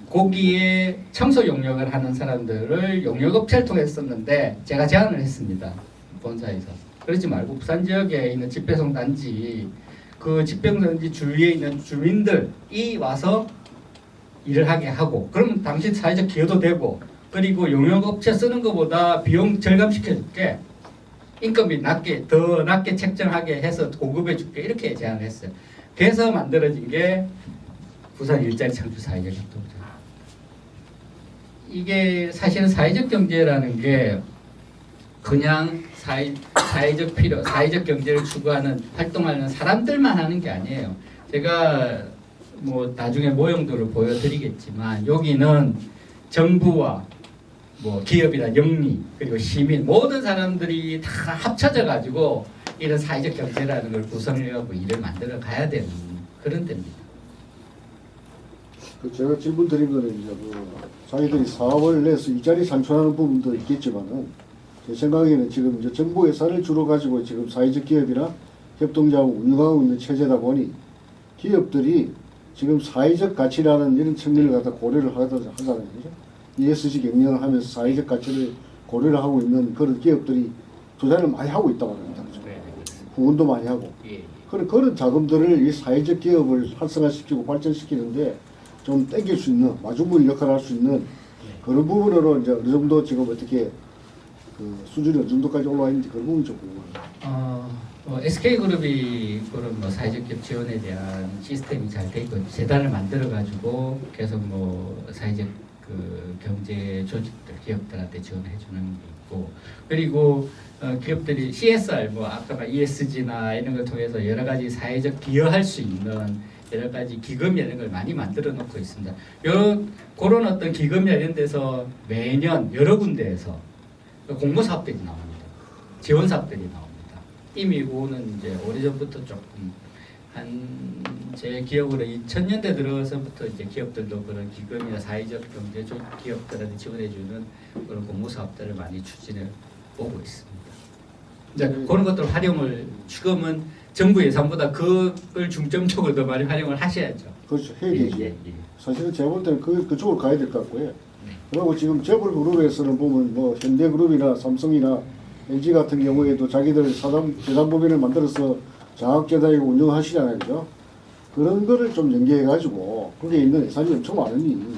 거기에 청소 용역을 하는 사람들을 용역업체를 통해서 썼는데 제가 제안을 했습니다. 본사에서. 그러지 말고 부산 지역에 있는 집배송 단지 그 집배송 단지 주위에 있는 주민들이 와서 일을 하게 하고 그러면 당신 사회적 기여도 되고 그리고 용역업체 쓰는 것보다 비용 절감시켜줄게. 인건비 더 낮게 책정하게 해서 공급해줄게. 이렇게 제안을 했어요. 그래서 만들어진 게 부산 일자리 창조 사회적 협동조합. 이게 사실은 사회적 경제라는 게 그냥 사회적 필요, 사회적 경제를 추구하는 활동하는 사람들만 하는 게 아니에요. 제가 뭐 나중에 모형들을 보여드리겠지만 여기는 정부와 뭐 기업이나 영리 그리고 시민 모든 사람들이 다 합쳐져 가지고 이런 사회적 경제라는 걸 구성해갖고 일을 만들어 가야 되는 그런 데입니다. 제가 질문 드린 거는 이제 자기들이 사업을 내서 일자리 창출하는 부분도 있겠지만은 제 생각에는 지금 이제 정부 예산을 주로 가지고 지금 사회적 기업이나 협동조합을 운영하고 있는 체제다 보니 기업들이 지금 사회적 가치라는 이런 측면을 갖다 고려를 하잖아요. 그죠? ESG 경영을 하면서 사회적 가치를 고려를 하고 있는 그런 기업들이 투자를 많이 하고 있다고 합니다. 후원도 많이 하고. 그런 자금들을 이 사회적 기업을 활성화시키고 발전시키는데 좀 땡길 수 있는 마중물 역할을 할 수 있는 그런 부분으로 이제 어느 정도 지금 어떻게 그 수준이 어느 정도까지 올라와 있는지 그런 부분이 좀 궁금합니다. SK그룹이 그런 뭐 사회적 기업 지원에 대한 시스템이 잘 돼 있고 재단을 만들어 가지고 계속 뭐 사회적 그 경제 조직들 기업들한테 지원해 주는 게 있고 그리고 기업들이 CSR 뭐 아까 말 ESG나 이런 걸 통해서 여러 가지 사회적 기여할 수 있는 여러 가지 기금 이런 걸 많이 만들어 놓고 있습니다. 그런 어떤 기금 이런 데서 매년 여러 군데에서 공모 사업들이 나옵니다. 지원 사업들이 나옵니다. 이미 그거는 이제 오래전부터 조금 제 기억으로 2000년대 들어서부터 이제 기업들도 그런 기금이나 사회적 경제 기업들한테 지원해주는 그런 공모 사업들을 많이 추진해 오고 있습니다. 이제 그런 것들 활용을 지금은 정부 예산보다 그걸 중점적으로 더 많이 활용을 하셔야죠. 그렇죠. 해야 되죠. 사실은 제가 볼 때는 그쪽으로 가야 될 것 같고요. 그리고 지금 재벌그룹에서는 보면 뭐 현대그룹이나 삼성이나 LG 같은 경우에도 자기들 재단법인을 만들어서 장학재단을 운영하시잖아요. 그죠? 그런 거를 좀 연계해가지고 거기에 있는 예산이 엄청 많으니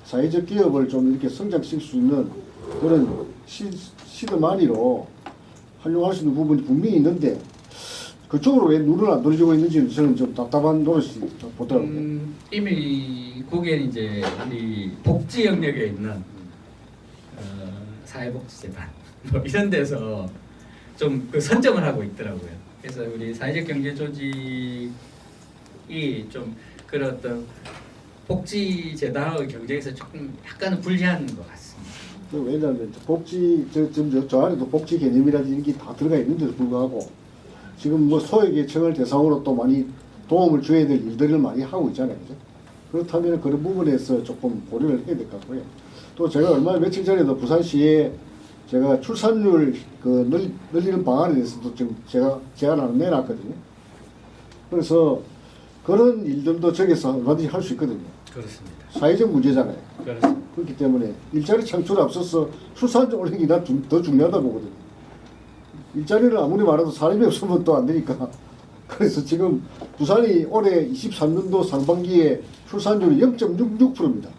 사회적 기업을 좀 이렇게 성장시킬 수 있는 그런 시드마니로 활용할 수 있는 부분이 분명히 있는데 그쪽으로 왜 눈을 안 돌리고 있는지 저는 좀 답답한 노릇이 보더라고요. 이미 거기에는 이제 우리 복지 영역에 있는 사회복지재단 뭐 이런 데서 좀 그 선점을 하고 있더라고요. 그래서 우리 사회적 경제 조직이 좀 그런 어떤 복지 재단의 경쟁에서 조금 약간은 불리한 것 같습니다. 왜냐하면 복지 저 안에도 복지 개념이라든지 이런 게 다 들어가 있는데도 불구하고 지금 뭐 소외계층을 대상으로 또 많이 도움을 줘야 될 일들을 많이 하고 있잖아요, 그죠? 그렇다면 그런 부분에서 조금 고려를 해야 될 것 같고요. 또 제가 얼마 며칠 전에도 부산시에 제가 출산율 그 늘리는 방안에 대해서도 지금 제가 제안을 내놨거든요. 그래서 그런 일들도 저기서 얼마든지 할 수 있거든요. 그렇습니다. 사회적 문제잖아요. 그렇습니다. 그렇기 때문에 일자리 창출에 앞서서 출산율 올리는 게 난 더 중요하다고 보거든요. 일자리를 아무리 말해도 사람이 없으면 또 안 되니까. 그래서 지금 부산이 올해 23년도 상반기에 출산율이 0.66%입니다.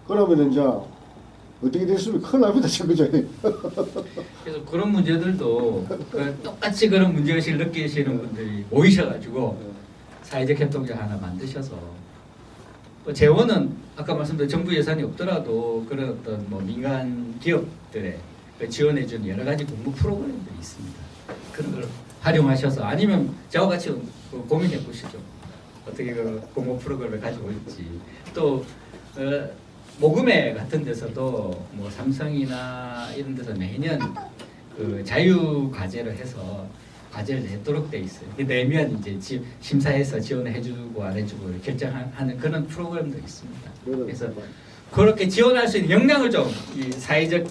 그러면 이제 어떻게 됐으면 큰일 납니다, 지금. 그래서 그런 문제들도 그 똑같이 그런 문제의식을 느끼시는 분들이 모이셔가지고 사회적 협동조 하나 만드셔서 또 재원은 아까 말씀드린 정부 예산이 없더라도 그런 어떤 뭐 민간 기업들에 지원해주는 여러 가지 공모 프로그램들이 있습니다. 그런 걸 활용하셔서 아니면 저와 같이 고민해 보시죠. 어떻게 그 공모 프로그램을 가지고 올지 또 모금회 같은 데서도 뭐 삼성이나 이런 데서 매년 그 자유 과제를 해서 과제를 냈도록 돼 있어요. 내면 이제 심사해서 지원을 해주고 안 해주고 결정하는 그런 프로그램도 있습니다. 그래서 그렇게 지원할 수 있는 역량을 좀 이 사회적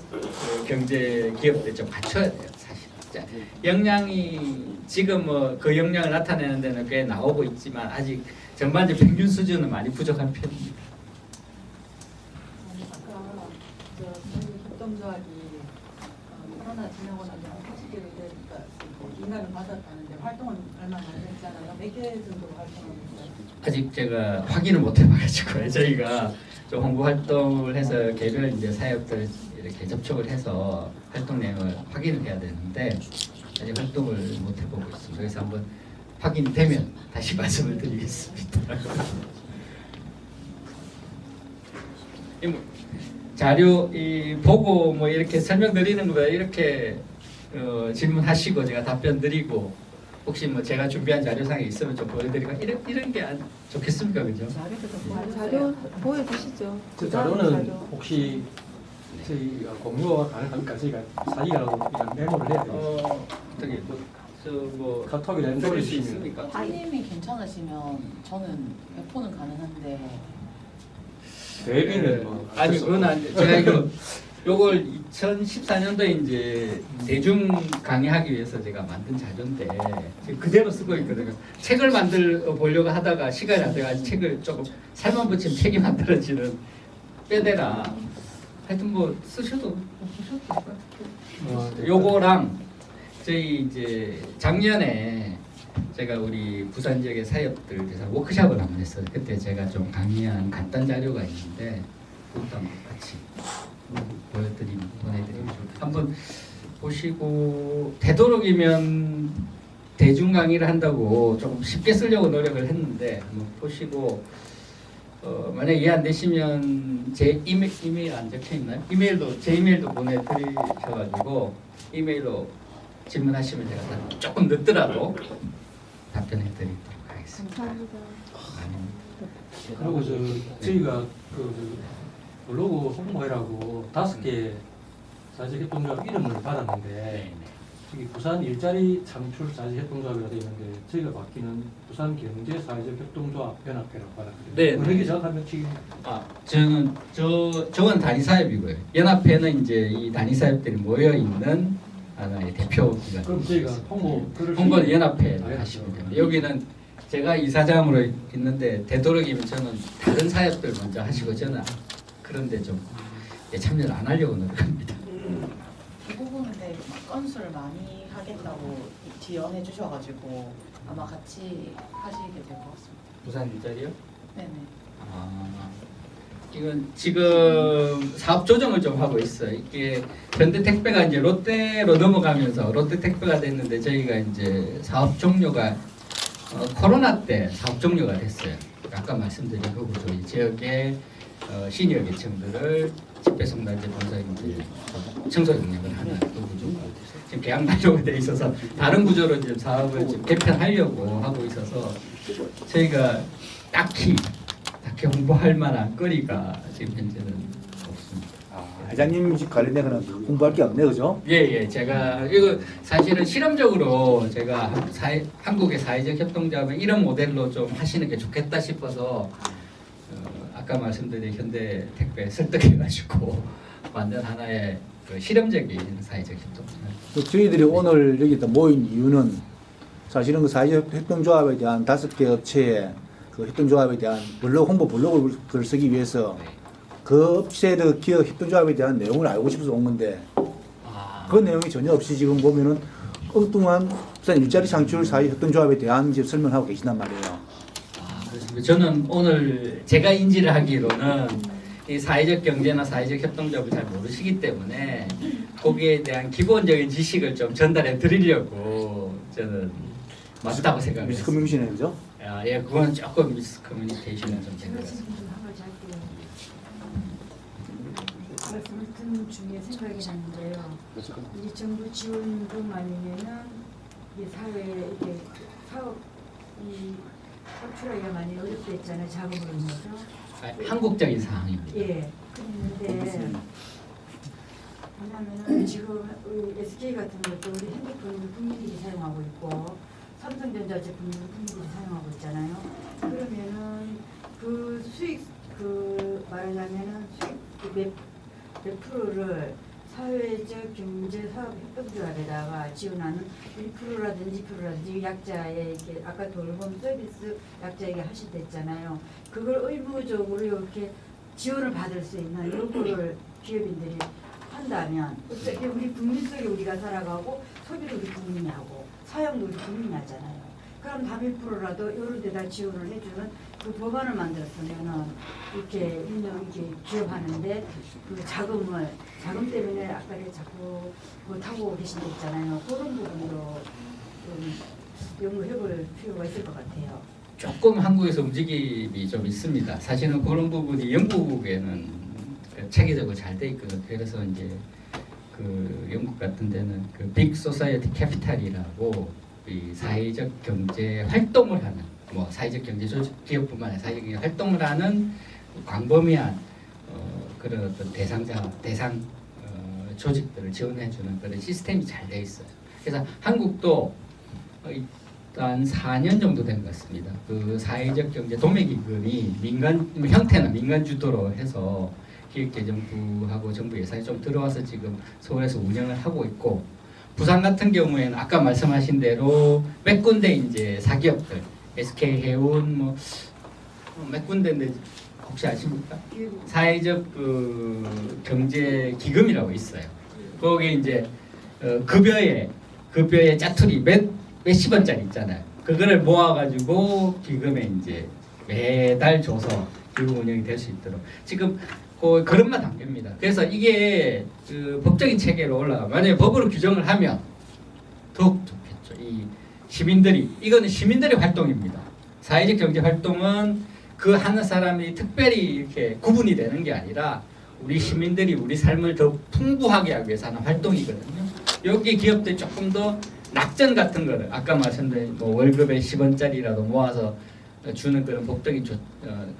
경제 기업들 좀 갖춰야 돼요, 사실. 자, 역량이 지금 뭐 그 역량을 나타내는 데는 꽤 나오고 있지만 아직 전반적 평균 수준은 많이 부족한 편입니다. 아까 저희 협동조합이 코로나 지나고 나서 허식기를 되니까 인간을 받았다는데 활동은 얼마나 됐잖아요. 몇 개 정도로 활동하고 있어요? 아직 제가 확인을 못 해봐가지고요. 저희가 좀 홍보 활동을 해서 개별 이제 사업들 이렇게 접촉을 해서 활동 내용을 확인을 해야 되는데 아직 활동을 못 해보고 있습니다. 그래서 한번 확인되면 다시 말씀을 드리겠습니다. 자료 보고 뭐 이렇게 설명드리는 거보다 이렇게 질문하시고 제가 답변 드리고 혹시 뭐 제가 준비한 자료상에 있으면 좀 보여드리고 이런 게 좋겠습니까, 그죠? 자료 보여주시죠. 그 자료는 자료. 혹시 저희가 공유가 가능합니까? 저희가 사기라고 이런 메모를 해야 되겠어요. 저기 뭐 카톡이나 이런 드릴 거 수 주시면. 있습니까? 타이밍이 괜찮으시면 저는 배포는 가능한데 대비는 뭐 아니 그건 아니 제가 이거 요걸 2014년도에 이제 대중 강의하기 위해서 제가 만든 자료인데 지금 그대로 쓰고 있거든요. 책을 만들어 보려고 하다가 시간이 안 돼가지고 책을 조금 살만 붙이면 책이 만들어지는 빼대라. 하여튼 뭐 쓰셔도 될 것 같아요. 요거랑 저희 이제 작년에 제가 우리 부산 지역의 사업들 대해서 워크숍을 한번 했어요. 그때 제가 좀 강의한 간단 자료가 있는데 그것도 한번 같이 보내드리면 한번 보시고 되도록이면 대중 강의를 한다고 조금 쉽게 쓰려고 노력을 했는데 한번 보시고 만약 이해 안 되시면 제 이메일 안 적혀 있나요? 제 이메일도 보내드리셔가지고 이메일로 질문하시면 제가 조금 늦더라도 답변해 드리도록 하겠습니다. 감사합니다. 그리고 저희가 그 블로그 홍보회라고 5개 자재협동조합 이름을 받았는데 저기 부산 일자리 창출 자재협동조합이라고 되어 있는데 저희가 맡기는 부산 경제사회적 협동조합 연합회라고 받았거든요. 네. 어느 게 정확한 명칭입니까? 저건 단위사업이고요. 연합회는 이제 이 단위사업들이 모여 있는 하나의 대표 기관. 그럼 저희가 홍보는 연합회 아, 하시면 됩니다. 여기는 제가 이사장으로 있는데 되도록이면 저는 다른 사업들 먼저 하시고 저는 그런데 좀 참여를 안 하려고 노력합니다. 대부분인데 건수를 많이 하겠다고 지원해 주셔가지고 아마 같이 하시게 될 것 같습니다. 부산 일자리요? 네네. 이건 지금 사업 조정을 좀 하고 있어요. 이게 현대택배가 이제 롯데로 넘어가면서 롯데택배가 됐는데 저희가 이제 사업 종료가 코로나 때 사업 종료가 됐어요. 아까 말씀드린 거고 저희 지역에 시니어 계층들을 집회성단체 본사님들 청소 역량을 하는 그 구조가 지금 계약 만료가 돼 있어서 다른 구조로 지금 사업을 지금 개편하려고 하고 있어서 저희가 딱히 홍보할 만한 거리가 지금 현재는 없습니다. 회장님 집 관련된 거는 공부할 게 없네, 그죠? 예, 제가 이거 사실은 실험적으로 제가 한국의 사회적 협동조합을 이런 모델로 좀 하시는 게 좋겠다 싶어서 아까 말씀드린 현대 택배 설득해가지고 완전 하나의 그 실험적인 사회적 협동조합. 저희들이 오늘 여기 모인 이유는 사실은 그 사회적 협동조합에 대한 5개 업체의 그 협동조합에 대한 홍보 블로그를 쓰기 위해서 그 업체의 기업 협동조합에 대한 내용을 알고 싶어서 온 건데 그 내용이 전혀 없이 지금 보면은 엉뚱한 부산 일자리 창출 사회 협동조합에 대한 이제 설명하고 계신단 말이에요. 그렇습니다. 저는 오늘 제가 인지를 하기로는 이 사회적 경제나 사회적 협동조합을 잘 모르시기 때문에 거기에 대한 기본적인 지식을 좀 전달해 드리려고 저는 맞다고 생각합니다. 미스커뮤니케이션이죠, 그죠? 예, 그건 조금 미스커뮤니케이션은 좀 제가 말씀을 듣는 중에 생각이 났는데요. 이 정부 지원금 아니면은 이 사회 이게 사업이 호출하기가 많이 어렵겠잖아요. 자금으로 인해서. 한국적인 상황입니다. 예. 그런데 뭐냐면은 지금 SK 같은 것도 우리 핸드폰을 국민들이 사용하고 있고 삼성전자 제품을 국민들이 사용하고 있잖아요. 그러면은 그 수익 말하자면은 수익 몇 프로를 사회적 경제 사업 협동조합에다가 지원하는 1%라든지 2%라든지 약자에 이렇게 아까 돌봄 서비스 약자에게 하시댔잖아요. 그걸 의무적으로 이렇게 지원을 받을 수 있는 요구를 기업인들이 한다면 어차피 우리 국민 속에 우리가 살아가고 소비도 우리 국민이 하고 사용도 우리 국민이 하잖아요. 그럼 답 1%라도 이런 데다 지원을 해주는 그 법안을 만들었으면은 이렇게 기업하는데 그 자금 때문에 아까 자꾸 못하고 계신 데 있잖아요. 그런 부분도 좀 연구해볼 필요가 있을 것 같아요. 조금 한국에서 움직임이 좀 있습니다. 사실은 그런 부분이 영국에는 체계적으로 잘 돼 있거든요. 그래서 이제 그 영국 같은 데는 그 빅 소사이어티 캐피탈이라고 이 사회적 경제 활동을 하는 뭐 사회적 경제 조직 기업뿐만 아니라 사회적 경제 활동을 하는 광범위한 그런 어떤 대상 조직들을 지원해주는 그런 시스템이 잘 돼 있어요. 그래서 한국도 일단 4년 정도 된 것 같습니다. 그 사회적 경제 도매기금이 민간 형태는 민간 주도로 해서 기획재정부하고 정부 예산이 좀 들어와서 지금 서울에서 운영을 하고 있고. 부산 같은 경우에는 아까 말씀하신 대로 몇 군데 이제 사기업들, SK 해운 뭐 몇 군데인데 혹시 아십니까? 사회적 그 경제 기금이라고 있어요. 거기 이제 급여에 짜투리 몇십 원짜리 있잖아요. 그거를 모아가지고 기금에 이제 매달 줘서 기금 운영이 될 수 있도록 지금. 그런만 단계입니다. 그래서 이게 그 법적인 체계로 올라가. 만약에 법으로 규정을 하면 더욱 좋겠죠. 이 시민들이 이거는 시민들의 활동입니다. 사회적 경제 활동은 그 하는 사람이 특별히 이렇게 구분이 되는 게 아니라 우리 시민들이 우리 삶을 더 풍부하게 하기 위해서 하는 활동이거든요. 여기 기업들이 조금 더 낙전 같은 거를 아까 말씀드린 뭐 월급에 10원짜리라도 모아서 주는 그런 법적인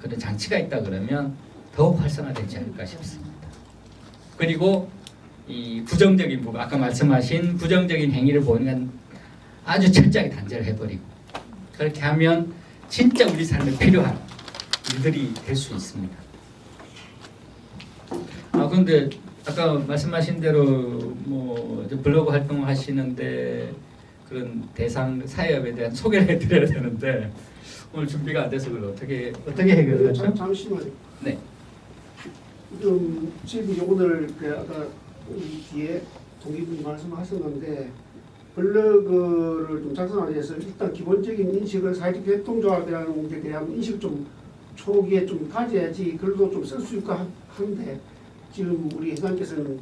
그런 장치가 있다 그러면 더욱 활성화되지 않을까 싶습니다. 그리고 이 부정적인 부분, 아까 말씀하신 부정적인 행위를 보면 아주 철저하게 단죄를 해버리고 그렇게 하면 진짜 우리 삶에 필요한 일들이 될 수 있습니다. 그런데 아까 말씀하신 대로 뭐 블로그 활동을 하시는데 그런 대상 사회업에 대한 소개를 해드려야 되는데 오늘 준비가 안 돼서 그걸 어떻게 해결하죠? 잠시만요. 네. 지금 오늘 아까 뒤에 동기분이 말씀하셨는데 블로그를 좀 작성하기 위해서 일단 기본적인 인식을 사회적 협동조합이라는 데 대한 인식 좀 초기에 좀 가져야지 글도 좀 쓸 수 있고 한데 지금 우리 회장께서는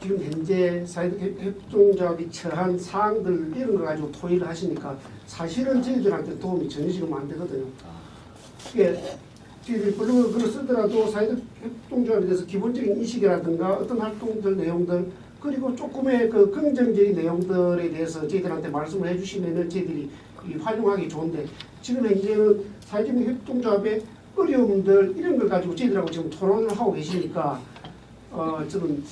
지금 현재 사회적 협동조합이 처한 사항들 이런 거 가지고 토의를 하시니까 사실은 저희들한테 도움이 전혀 지금 안 되거든요. 이게 저희들이 블로그를 쓰더라도 사회적 협동조합에 대해서 기본적인 인식이라든가 어떤 활동들 내용들 그리고 조금의 그 긍정적인 내용들에 대해서 저희들한테 말씀을 해주시면은 저희들이 활용하기 좋은데 지금 현재는 사회적 협동조합의 어려움들 이런 걸 가지고 저희들하고 지금 토론을 하고 계시니까 저는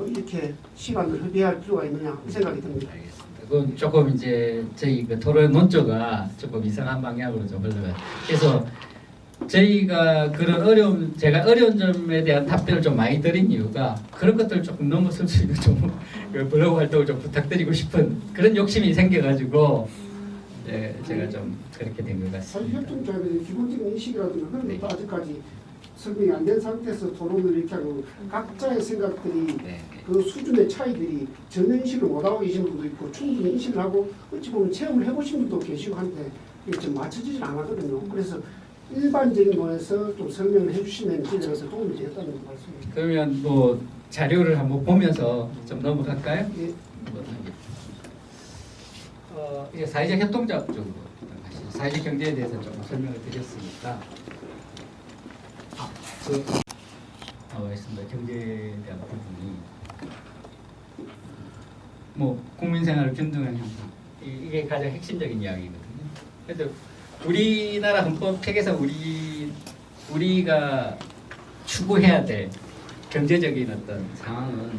이렇게 시간을 허비할 필요가 있느냐 이 생각이 듭니다. 그건 조금 이제 저희 그 토론 논조가 조금 이상한 방향으로 좀 흘러가요. 그래서 저희가 그런 제가 어려운 점에 대한 답변을 좀 많이 드린 이유가 그런 것들을 조금 넘어설 수 있는 좀 그 블로그 활동을 좀 부탁드리고 싶은 그런 욕심이 생겨가지고 제가 좀 그렇게 된 것 같습니다. 사회협동조합의 기본적인 인식이라든가 그런 것도 아직까지 설명이 안 된 상태에서 토론을 이렇게 하고 각자의 생각들이 그 수준의 차이들이 전혀 인식을 못하고 계시는 분도 있고 충분히 인식을 하고 어찌 보면 체험을 해보신 분도 계시고 한데 이게 좀 맞춰지질 않았거든요. 그래서 일반적인 면에서 좀 설명을 해주시면 저희들한테 도움이 되겠다는 말씀입니다. 그러면 뭐 자료를 한번 보면서 좀 넘어갈까요? 예. 이게 사회적 협동조합 쪽으로 사회적 경제에 대해서 좀 설명을 드렸으니까 있습니다. 경제에 대한 부분이 뭐 국민생활을 균등한 형성 이게 가장 핵심적인 이야기거든요. 그래서 우리나라 헌법 책에서 우리가 추구해야 될 경제적인 어떤 상황은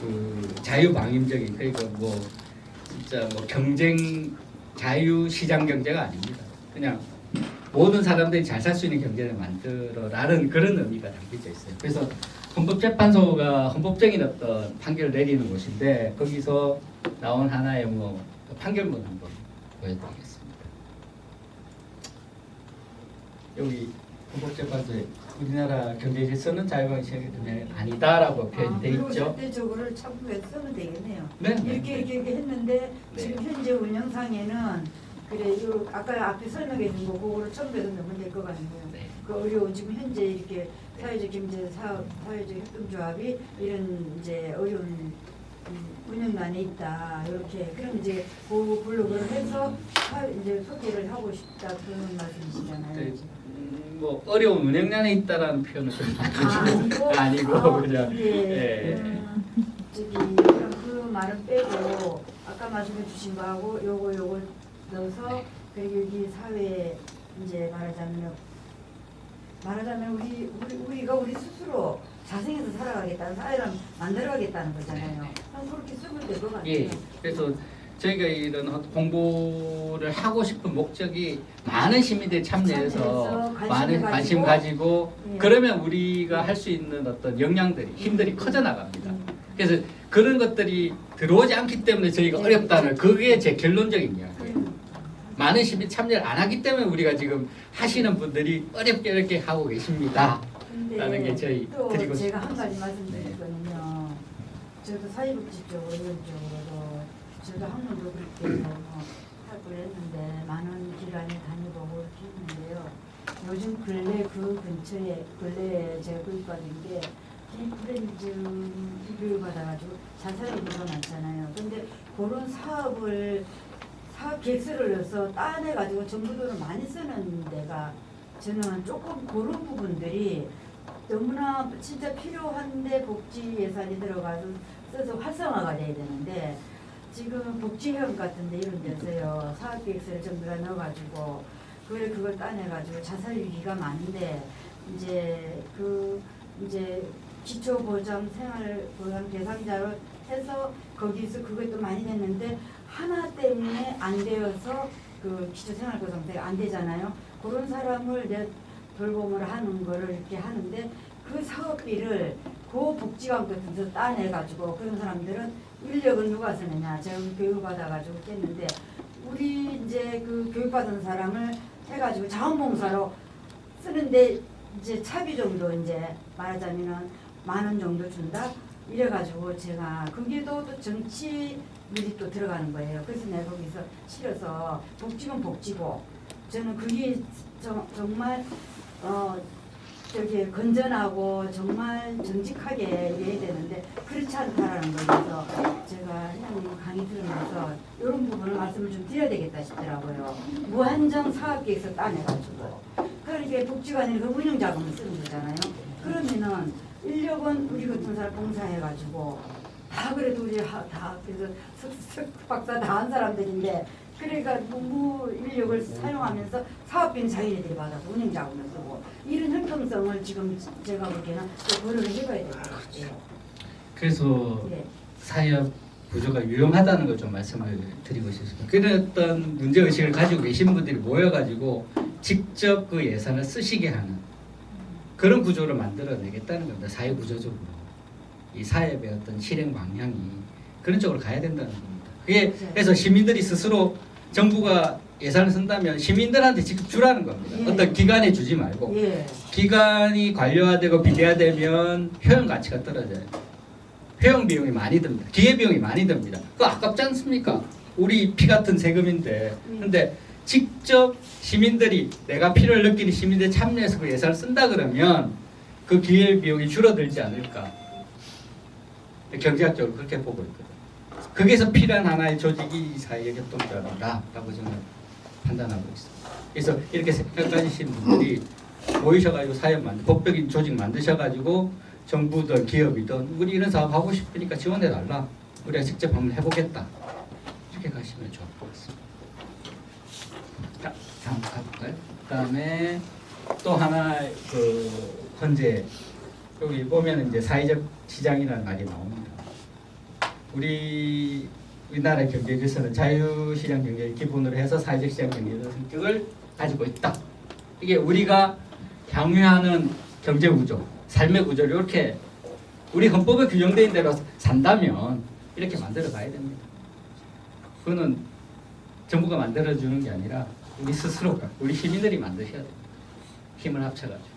그 자유방임적인 그러니까 뭐 진짜 뭐 경쟁 자유 시장 경제가 아닙니다. 그냥 모든 사람들이 잘 살 수 있는 경제를 만들어라는 그런 의미가 담겨져 있어요. 그래서 헌법재판소가 헌법적인 어떤 판결을 내리는 곳인데 거기서 나온 하나의 뭐 판결문 한번 보여드리겠습니다. 여기 헌법재판소에 우리나라 경제 질서는 자유방식이 아니다라고 표현이 돼 있죠. 절대적으로를 참고해서 쓰면 되겠네요. 네. 이렇게 했는데 네. 지금 현재 운영상에는 그래 요 아까 앞에 설명해 준 거 그거를 첨부해서 넣으면 될 것 같네요. 네. 그 어려운 지금 현재 이렇게 사회적 경제 사업 사회적 협동조합이 이런 이제 어려운 운영난에 있다 이렇게 그럼 이제 그 블로그를 해서 이제 소개를 하고 싶다 그런 말씀이시잖아요. 네. 뭐 어려운 운영난에 있다라는 표현은 좀 아니고 그냥 예. 저기 그럼 그 말은 빼고 아까 말씀해 주신 거하고 요거 넣어서 그리고 여기 사회 이제 말하자면 우리가 우리 스스로 자생해서 살아가겠다는 사회를 만들어가겠다는 거잖아요. 그럼 그렇게 쓰면 될 것 같아요. 예. 그래서 저희가 이런 공부를 하고 싶은 목적이 많은 시민들이 참여해서 많은 관심 가지고 예. 그러면 우리가 할 수 있는 어떤 역량들이 힘들이 커져 나갑니다. 그래서 그런 것들이 들어오지 않기 때문에 저희가 어렵다는 그게 제 결론적인 이야기예요. 많은 시민 참여를 안 하기 때문에 우리가 지금 하시는 분들이 어렵게 하고 계십니다. 라는 게 저희 또 드리고 제가 싶습니다. 한 가지 말씀드릴 거는요. 저도 사회복지 쪽으로 이런 쪽으로도 저도 학문도 그렇게 할 뻔했는데 많은 기관에 다녀보고 이렇게 했는데요. 요즘 근래에 제가 교육받은 게 디프렌즈 교육받아가지고 자살이 일어났잖아요. 근데 그런 사업 계획서를 넣어서 따내가지고 정부돈을 많이 쓰는 데가 저는 조금 그런 부분들이 너무나 진짜 필요한데 복지 예산이 들어가서 써서 활성화가 돼야 되는데 지금 복지회원 같은데 이런 데서요 사업계획서를 전부 다 넣어가지고 그걸 따내가지고 자살 위기가 많은데 이제 기초보장 생활보장 대상자로 해서 거기서 그것도 많이 됐는데 하나 때문에 안 되어서 그 기초생활보장대가 안 되잖아요. 그런 사람을 돌봄을 하는 거를 이렇게 하는데 그 사업비를 그 복지관 같은 데서 따내가지고 그런 사람들은 인력은 누가 쓰느냐. 제가 교육받아가지고 했는데 우리 이제 그 교육받은 사람을 해가지고 자원봉사로 쓰는데 이제 차비 정도 이제 말하자면은 10,000원 정도 준다. 이래가지고 제가 그게 또 정치들이 또 들어가는 거예요. 그래서 내가 거기서 실어서 복지면 복지고 저는 그게 정말 저기 건전하고 정말 정직하게 일해야 되는데 그렇지 않다라는 거에서 제가 회장님 강의 들으면서 이런 부분을 말씀을 좀 드려야 되겠다 싶더라고요. 무한정 사업계획서 따내가지고 그러니까 복지관이 그 운영 자금을 쓰는 거잖아요. 그러면은 1억 원 우리 같은 사람 봉사해가지고 다 그래도 우리 다 그래서 석박사 다 한 사람들인데 그러니까 공부 인력을 사용하면서 사업비는 자기네들이 받아서 운영 자금을 쓰고 이런 형평성을 지금 제가 보기에는 또 고려를 해봐야 될 것 같아요. 그래서 예. 사업 구조가 유용하다는 걸 좀 말씀을 드리고 싶습니다. 그런 어떤 문제 의식을 가지고 계신 분들이 모여가지고 직접 그 예산을 쓰시게 하는 그런 구조를 만들어내겠다는 겁니다. 사회 구조적으로 이 사업의 어떤 실행 방향이 그런 쪽으로 가야 된다는 겁니다. 그게 그래서 시민들이 스스로 정부가 예산을 쓴다면 시민들한테 직접 주라는 겁니다. 예. 어떤 기관에 주지 말고 예. 기관이 관료화되고 비례화되면 효용 가치가 떨어져요. 회용 비용이 많이 듭니다. 기회 비용이 많이 듭니다. 그거 아깝지 않습니까? 우리 피 같은 세금인데. 근데 직접 시민들이 내가 필요를 느끼는 시민들이 참여해서 그 예산을 쓴다 그러면 그 기회 비용이 줄어들지 않을까. 경제학적으로 그렇게 보고 있거든요. 거기서 필요한 하나의 조직이 사회적 협동조합이다라고 저는 판단하고 있습니다. 그래서 이렇게 생각하시는 분들이 모이셔가지고 법적인 조직 만드셔가지고 정부든 기업이든 우리 이런 사업 하고 싶으니까 지원해달라. 우리가 직접 한번 해보겠다. 이렇게 가시면 좋을 것 같습니다. 자, 다음 가볼까요? 그다음에 또 하나 그 현재 여기 보면 이제 사회적 시장이라는 말이 나옵니다. 우리나라 경제에서는 자유시장 경제를 기본으로 해서 사회적 시장 경제의 성격을 가지고 있다. 이게 우리가 향유하는 경제 구조, 삶의 구조를 이렇게 우리 헌법에 규정된 대로 산다면 이렇게 만들어 가야 됩니다. 그거는 정부가 만들어주는 게 아니라 우리 스스로가, 우리 시민들이 만드셔야 됩니다. 힘을 합쳐가지고.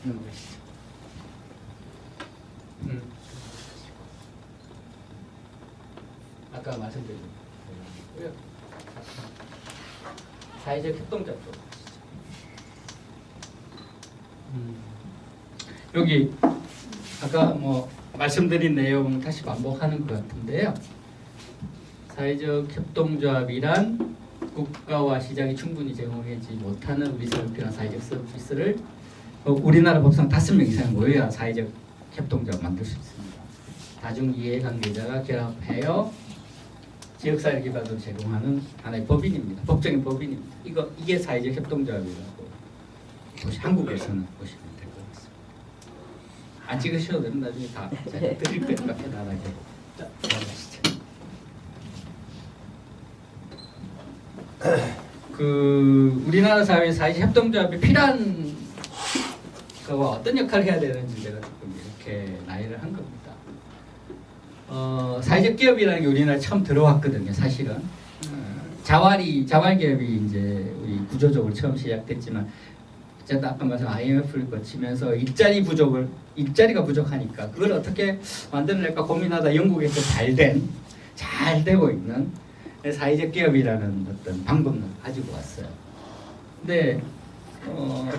넘어가시죠. 아까 말씀드린 사회적 협동조합 쪽. 여기 아까 뭐 말씀드린 내용 다시 반복하는 것 같은데요. 사회적 협동조합이란 국가와 시장이 충분히 제공하지 못하는 우리 사회에 필요한 사회적 서비스를 우리나라 법상 5명 이상 모여야 사회적 협동조합 만들 수 있습니다. 다중이해관계자가 결합하여 지역사회 기반으로 제공하는 하나의 법인입니다. 법적인 법인입니다. 이게 사회적 협동조합이라고 한국에서는 보시면 될 것 같습니다. 안 찍으셔도 되면 나중에 다 드릴 거니까 편안하게. 자, 넘어가시죠. 그 우리나라 사회에 사회적 협동조합이 필요한 거와 어떤 역할을 해야 되는지 제가 조금 이렇게 나열을 한 겁니다. 사회적 기업이라는 게 우리나라에 처음 들어왔거든요. 사실은 자활기업이 이제 우리 구조적으로 처음 시작됐지만 어쨌든 아까 말씀 IMF를 거치면서 일자리가 부족하니까 그걸 어떻게 만들어낼까 고민하다 영국에서 잘 되고 있는 사회적 기업이라는 어떤 방법을 가지고 왔어요. 근데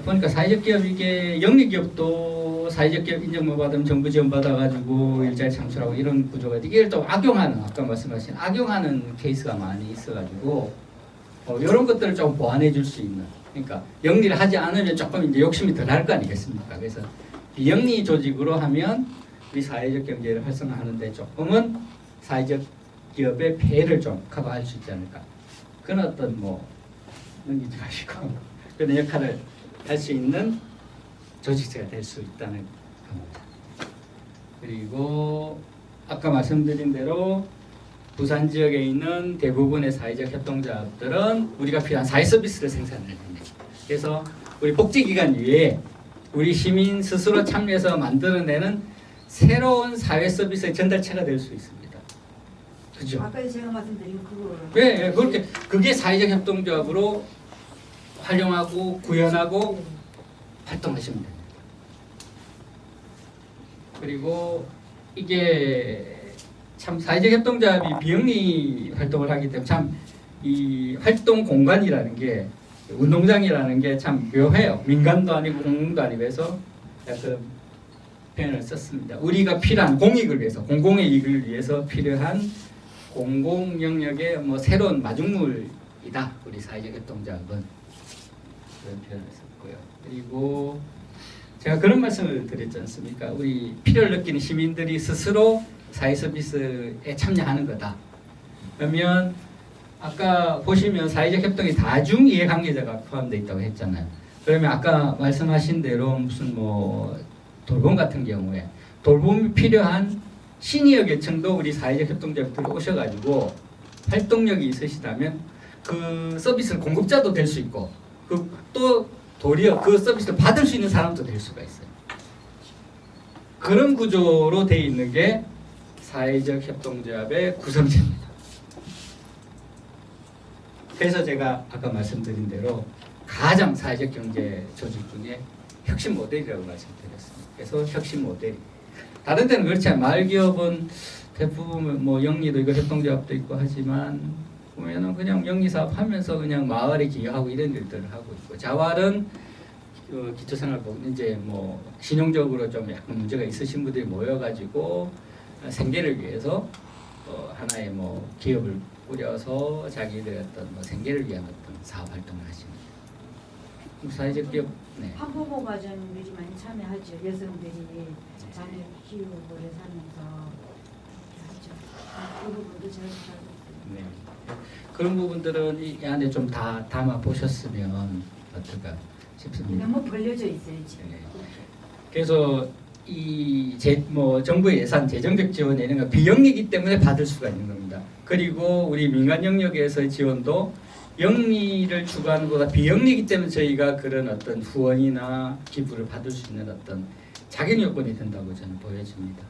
보니까 사회적 기업 이게 영리기업도 사회적 기업 인정 못 받으면 정부 지원 받아가지고 일자리 창출하고 이런 구조가 이게 또 악용하는 아까 말씀하신 악용하는 케이스가 많이 있어가지고 이런 것들을 좀 보완해 줄 수 있는 그러니까 영리를 하지 않으면 조금 이제 욕심이 더 날 거 아니겠습니까? 그래서 비영리 조직으로 하면 우리 사회적 경제를 활성화하는데 조금은 사회적 기업의 폐해를 좀 커버할 수 있지 않을까 그런 어떤 뭐 넘기지 마시고 그런 역할을 할 수 있는 조직체가 될 수 있다는 겁니다. 그리고 아까 말씀드린 대로 부산 지역에 있는 대부분의 사회적 협동조합들은 우리가 필요한 사회 서비스를 생산을 합니다. 그래서 우리 복지기관 위에 우리 시민 스스로 참여해서 만들어내는 새로운 사회 서비스의 전달체가 될 수 있습니다. 그죠? 아까 제가 말씀드린 그거. 네, 그렇게 그게 사회적 협동조합으로 활용하고 구현하고 활동하시면 됩니다. 그리고 이게 참 사회적 협동조합이 비영리 활동을 하기 때문에 참 이 활동 공간이라는 게 운동장이라는 게 참 묘해요. 민간도 아니고 공공도 아니고 해서 그 표현을 썼습니다. 우리가 필요한 공익을 위해서, 공공의 이익을 위해서 필요한 공공 영역의 뭐 새로운 마중물이다. 우리 사회적 협동조합은 그런 표현을 썼고요. 그리고 제가 그런 말씀을 드렸지 않습니까? 우리 필요를 느끼는 시민들이 스스로 사회 서비스에 참여하는 거다. 그러면 아까 보시면 사회적 협동에 다중 이해관계자가 포함되어 있다고 했잖아요. 그러면 아까 말씀하신 대로 무슨 뭐 돌봄 같은 경우에 돌봄이 필요한 시니어 계층도 우리 사회적 협동조합에 들어오셔가지고 활동력이 있으시다면 그 서비스 공급자도 될 수 있고 또 도리어 그 서비스를 받을 수 있는 사람도 될 수가 있어요. 그런 구조로 되어 있는 게 사회적 협동조합의 구성체입니다. 그래서 제가 아까 말씀드린 대로 가장 사회적 경제 조직 중에 혁신 모델이라고 말씀드렸습니다. 그래서 혁신 모델. 다른 데는 그렇지 않아요. 말기업은 대부분 뭐 영리도 있고 협동조합도 있고 하지만 보면은 그냥 영리 사업하면서 그냥 마을에 기여하고 이런 일들을 하고 있고 자활은 그 기초생활복 이제 뭐 신용적으로 좀 약간 문제가 있으신 분들이 모여가지고 생계를 위해서 하나의 뭐 기업을 꾸려서 자기들의 어떤 뭐 생계를 위한 어떤 사업 활동을 하십니다. 사회적 기업, 네. 한부모 가정들이 많이 참여하죠. 여성들이 자녀 키우고 살면서 하죠. 그 부분도 잘 알고 네. 그런 부분들은 이 안에 좀 다 담아 보셨으면 어떨까 싶습니다. 너무 벌려져 있어요 지금. 네. 그래서 이 정부의 예산 재정적 지원 이런 거 비영리이기 때문에 받을 수가 있는 겁니다. 그리고 우리 민간 영역에서의 지원도 영리를 추구하는 것보다 비영리이기 때문에 저희가 그런 어떤 후원이나 기부를 받을 수 있는 어떤 자격 요건이 된다고 저는 보여집니다.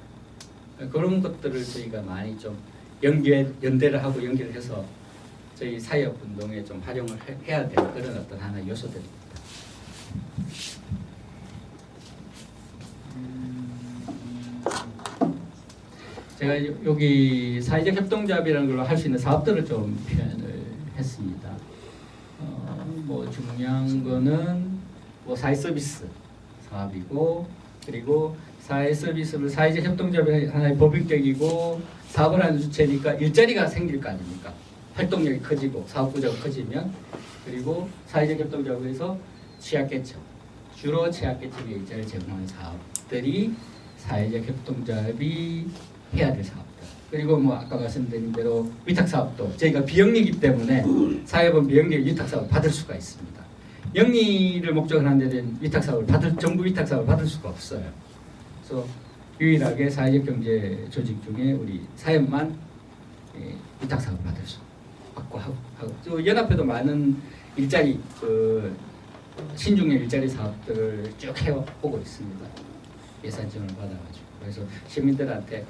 그런 것들을 저희가 많이 좀 연대를 하고 연결을 해서 저희 사회업 운동에 좀 활용을 해야 될 그런 어떤 하나의 요소들입니다. 제가 여기 사회적 협동조합이라는 걸로 할 수 있는 사업들을 좀 표현을 했습니다. 뭐 중요한 거는 뭐 사회 서비스 사업이고 그리고 사회 서비스를 사회적 협동조합이 하나의 법인격이고 사업을 하는 주체니까 일자리가 생길 거 아닙니까? 활동력이 커지고 사업 구조가 커지면 그리고 사회적 협동조합에서 취약계층 주로 취약계층에 일자리를 제공하는 사업들이 사회적 협동조합이 해야 될 사업들. 그리고 뭐 아까 말씀드린 대로 위탁 사업도 저희가 비영리이기 때문에 사회본 비영리 위탁 사업을 받을 수가 있습니다. 영리를 목적으로 하는 데는 위탁 사업을 정부 위탁 사업을 받을 수가 없어요. 그래서 유일하게 사회적 경제 조직 중에 우리 사회만 위탁 사업을 받을 수 받고 하고 또 연합회도 많은 일자리 신중년 일자리 사업들을 쭉 해오고 있습니다. 예산 지원을 받아가지고 그래서 시민들한테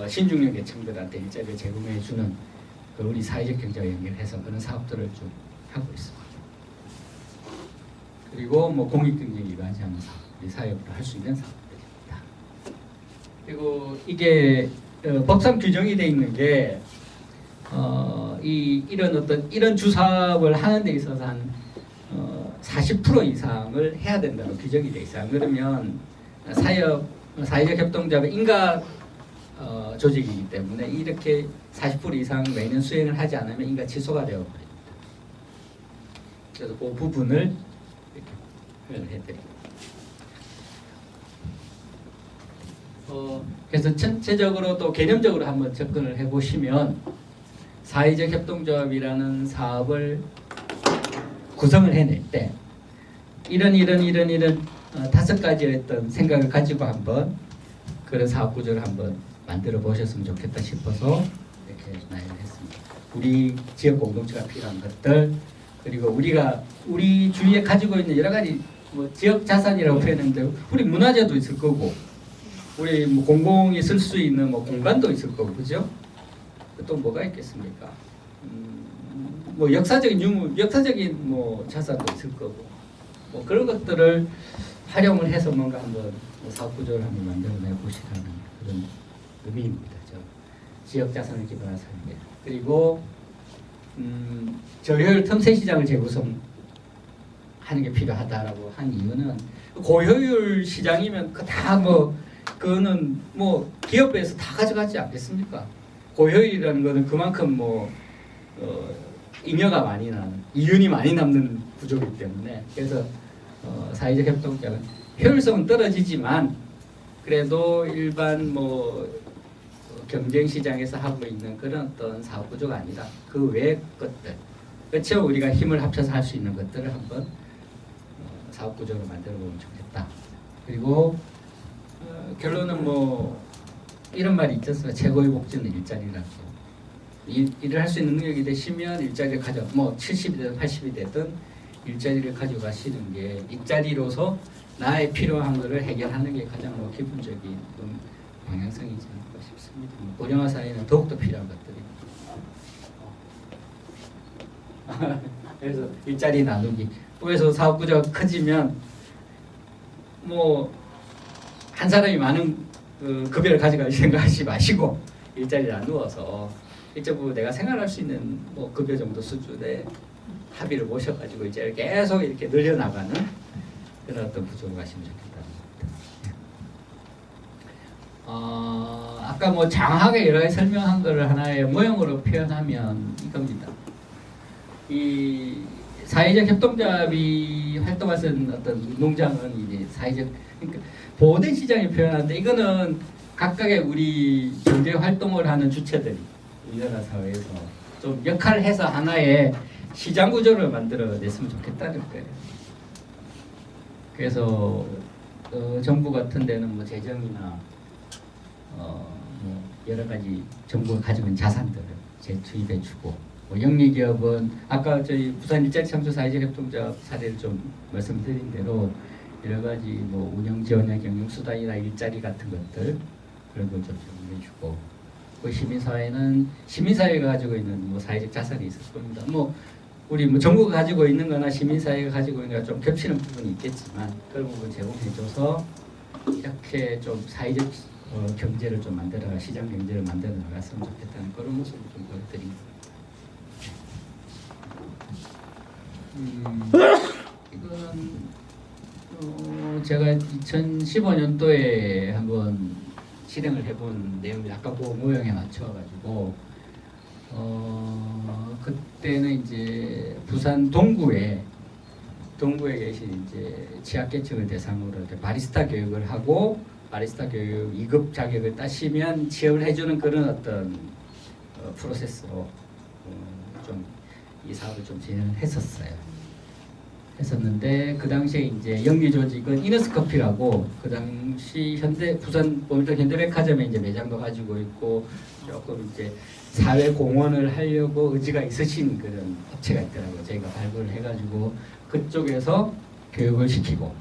신중년 계층들한테 일자리를 제공해 주는 우리 사회적 경제와 연결해서 그런 사업들을 좀 하고 있습니다. 그리고 뭐 공익 경쟁에 기반하는 사업, 우리 사회업으로 할 수 있는 사업들입니다. 그리고 이게 법상 규정이 돼 있는 게 이런 주사업을 하는 데 있어서 한 40% 이상을 해야 된다고 규정이 돼 있어요. 그러면 사회적 협동조합의 인가 조직이기 때문에 이렇게 40% 이상 매년 수행을 하지 않으면 인가 취소가 되어 버립니다. 그래서 그 부분을 이렇게 표현을 해드립니다. 그래서 전체적으로 또 개념적으로 한번 접근을 해보시면 사회적 협동조합이라는 사업을 구성을 해낼 때 이런 5가지의 어떤 생각을 가지고 한번 그런 사업 구조를 한번 만들어 보셨으면 좋겠다 싶어서 이렇게 나열을 했습니다. 우리 지역 공동체가 필요한 것들 그리고 우리 주위에 가지고 있는 여러 가지 뭐 지역 자산이라고 표현했는데 우리 문화재도 있을 거고 우리 뭐 공공이 쓸 수 있는 뭐 공간도 있을 거고 그죠? 또 뭐가 있겠습니까? 뭐 역사적인 뭐 자산도 있을 거고 뭐 그런 것들을 활용을 해서 뭔가 한번 사업 구조를 한번 만들어내 보시라는 그런 의미입니다. 지역 자산을 기반한 설계. 그리고 저효율 틈새 시장을 재구성하는 하는 게 필요하다라고 한 이유는 고효율 시장이면 그거는 뭐 기업에서 다 가져가지 않겠습니까? 고효율이라는 거는 그만큼 잉여가 많이 나는, 이윤이 많이 남는 구조이기 때문에 그래서 사회적 협동조합은 효율성은 떨어지지만 그래도 일반 경쟁 시장에서 하고 있는 그런 어떤 사업 구조가 아니라 그 외의 것들, 그렇죠? 우리가 힘을 합쳐서 할 수 있는 것들을 한번 사업 구조로 만들어 보면 좋겠다. 그리고 결론은 이런 말이 있지 않습니까? 최고의 복지는 일자리라고. 일을 할 수 있는 능력이 되시면 일자리를 70이 되든 80이 되든 일자리를 가져가시는 게 일자리로서 나의 필요한 것을 해결하는 게 가장 기본적인 방향성이지 않을까 싶습니다. 고령화 사회는 더욱더 필요한 것들이. 그래서 일자리 나누기. 그래서 사업 구조가 커지면 한 사람이 많은 급여를 가져갈 생각하지 마시고 일자리를 나누어서 일정 내가 생활할 수 있는 급여 정도 수준의 합의를 모셔가지고 이제 계속 이렇게 늘려나가는 그런 어떤 구조로 가시면 좋겠다는 겁니다. 아까 장하게 여러 가지 설명한 거를 하나의 모형으로 표현하면 이겁니다. 이 사회적 협동조합이 활동할 수 있는 어떤 농장은 이제 사회적, 그러니까 보호된 시장이 표현하는데 이거는 각각의 우리 경제 활동을 하는 주체들이 우리나라 사회에서 좀 역할을 해서 하나의 시장 구조를 만들어냈으면 좋겠다는 거예요. 그래서 정부 같은 데는 재정이나 여러 가지 정부가 가지고 있는 자산들을 재투입해주고, 영리기업은 아까 저희 부산 일자리 창조 사회적 협동조합 사례를 좀 말씀드린 대로 여러 가지 운영 지원이나 경영 수단이나 일자리 같은 것들 그런 걸 좀 제공해주고, 그 시민사회는 시민사회가 가지고 있는 사회적 자산이 있을 겁니다. 우리 정부가 가지고 있는 거나 시민사회가 가지고 있는 거나 좀 겹치는 부분이 있겠지만 그런 부분 제공해줘서 이렇게 좀 사회적 경제를 좀 만들어가, 시장 경제를 만들어 나갔으면 좋겠다는 그런 모습을 좀 보여드립니다. 이거는 제가 2015년도에 한번 실행을 해본 내용이 아까 그 모형에 맞춰가지고 그때는 이제 부산 동구에 계신 이제 취약계층을 대상으로 이렇게 바리스타 교육을 하고, 바리스타 교육 2급 자격을 따시면 취업을 해주는 그런 어떤 프로세스로 좀 이 사업을 좀 진행을 했었는데 그 당시에 이제 영리 조직은 이너스커피라고 그 당시 부산 보물동 현대백화점에 이제 매장도 가지고 있고 조금 이제 사회 공헌을 하려고 의지가 있으신 그런 업체가 있더라고요. 저희가 발굴을 해가지고 그쪽에서 교육을 시키고,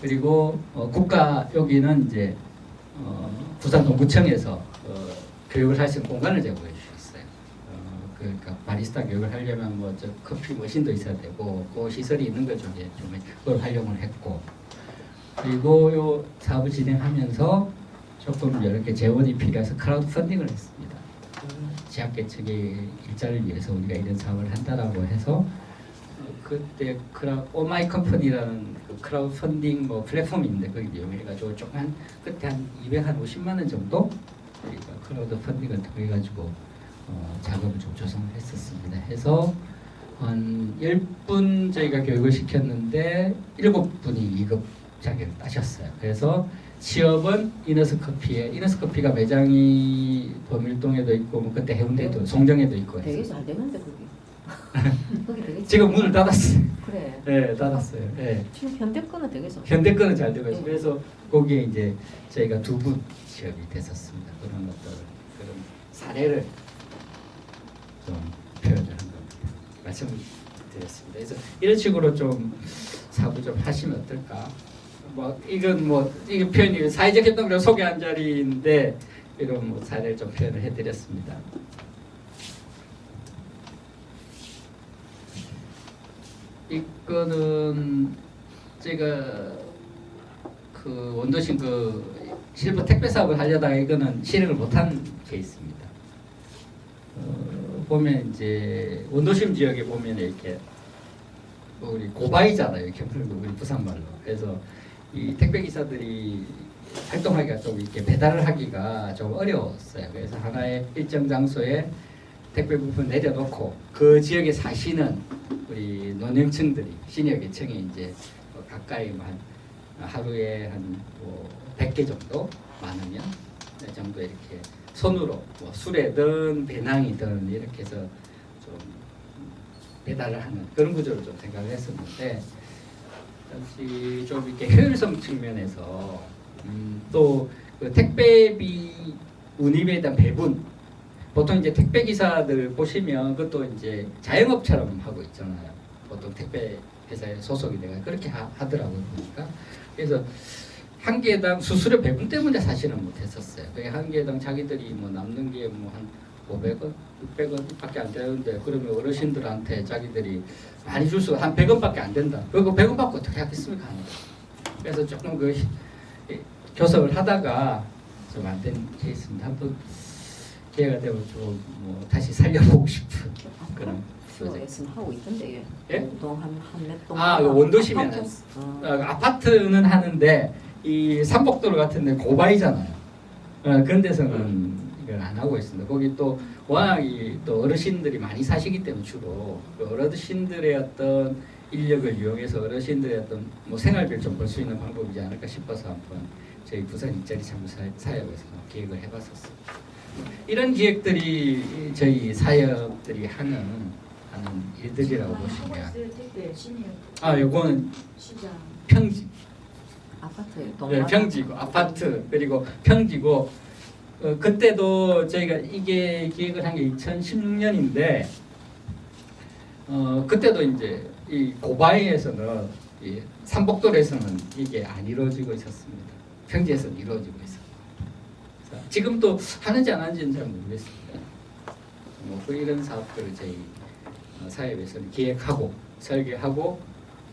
그리고 국가 여기는 이제 부산 동구청에서 교육을 할 수 있는 공간을 제공해 주셨어요. 그러니까 바리스타 교육을 하려면 저 커피 머신도 있어야 되고 그 시설이 있는 걸 좀 그걸 활용을 했고, 그리고 요 사업을 진행하면서 조금 이렇게 재원이 필요해서 크라우드 펀딩을 했습니다. 취약계층의 일자리를 위해서 우리가 이런 사업을 한다라고 해서 그때 오마이 컴퍼니라는 그 크라우드 펀딩 플랫폼이 있는데 거기 이용해가지고 조금 그때 한 250만 원 정도 저희가 크라우드 펀딩을 통해가지고 작업을 좀 조성을 했었습니다. 해서 한 10분 저희가 교육을 시켰는데 7분이 2급 자격을 따셨어요. 그래서 취업은 이너스커피가 매장이 범일동에도 있고 그때 해운대에도 송정에도 있고 되게 해서 잘 되는데 거기. 거기 되게 지금 문을 닫았어요. 그래. 네, 닫았어요. 네. 지금 현대 거는 되게 좋아. 현대 거는 잘 되고 있어요. 그래서 거기에 이제 저희가 2분 취업이 됐었습니다. 그런 그런 사례를 좀 표현을 한 겁니다. 말씀드렸습니다. 그래서 이런 식으로 좀 사부 좀 하시면 어떨까? 이게 표현이 사회적 협동을 소개한 자리인데 이런 사례를 좀 표현을 해드렸습니다. 이거는 제가 그 원도심 실버 택배 사업을 하려다가 이거는 실행을 못한 케이스입니다. 보면 이제 원도심 지역에 보면 이렇게 뭐 우리 고바이잖아요. 경북 우리 부산말로. 그래서 이 택배 기사들이 활동하기가 좀 이렇게 배달을 하기가 좀 어려웠어요. 그래서 하나의 일정 장소에 택배 부분 내려놓고 그 지역에 사시는 우리 노년층들이 시니어 계층이 이제 가까이 한 하루에 한뭐 100개 정도 많으면 그 정도 이렇게 손으로 뭐 수레든 배낭이든 이렇게 해서 좀 배달을 하는 그런 구조를 좀 생각을 했었는데 역시 좀 이렇게 효율성 측면에서 또 그 택배비 운임에 대한 배분 보통 이제 택배 기사들 보시면 그것도 이제 자영업처럼 하고 있잖아요. 보통 택배 회사에 소속이 돼가 그렇게 하더라고요 보니까. 그래서 한 개당 수수료 배분 때문에 사실은 못했었어요. 그게 한 개당 자기들이 뭐 남는 게 뭐 한 500원, 600원밖에 안 되는데 그러면 어르신들한테 자기들이 많이 줄 수가 한 100원밖에 안 된다. 그리고 100원 받고 어떻게 하겠습니까? 그래서 조금 그 교섭을 하다가 좀 안 된 케이스입니다. 한번 기회가 되면 좀 뭐 다시 살려보고 싶은 그런 프로젝트는 하고 있던데 예? 한몇 동. 원도시면 아파트는 하는데 이 삼복도로 같은데 고바이잖아요. 그런 데서는 이걸 안 하고 있습니다. 거기 또 워낙 또 어르신들이 많이 사시기 때문에 주로 그 어르신들의 어떤 인력을 이용해서 어르신들의 어떤 뭐 생활비를 좀 벌 수 있는 방법이지 않을까 싶어서 한번 저희 부산 일자리 창구 사업에서 기획을 해봤었어요. 이런 기획들이 저희 사업들이 하는 일들이라고 보시면 택배 시니어 요거는 시장 평지 아파트에 네, 평지고 아파트 그리고 평지고 그때도 저희가 이게 기획을 한 게 2016년인데 그때도 이제 이 고바이에서는 이 삼복도에서는 이게 안 이루어지고 있었습니다. 평지에서는 이루어지고 있었고 지금도 하는지 안 하는지는 잘 모르겠습니다. 뭐 이런 사업들을 저희 사업에서는 기획하고 설계하고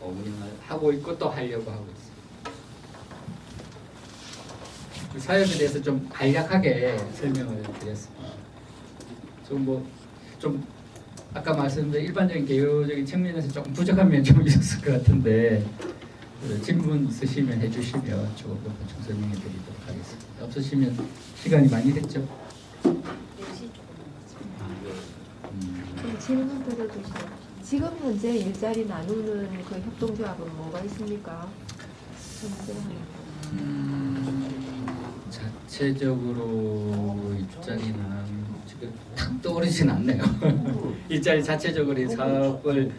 운영을 하고 있고 또 하려고 하고 있습니다. 그 사업에 대해서 좀 간략하게 설명을 드렸습니다. 좀 아까 말씀드린 일반적인 개요적인 측면에서 조금 부족한 면이 좀 있었을 것 같은데 질문 있으시면 해주시면 조금 더 보충 설명해 드리도록 하겠습니다. 없으시면 시간이 많이 됐죠? 질문 드려주시죠. 지금 현재 일자리 나누는 그 협동조합은 뭐가 있습니까? 현재 자체적으로 일자리는 지금 탁 떠오르진 않네요. 일자리 자체적으로 이 사업을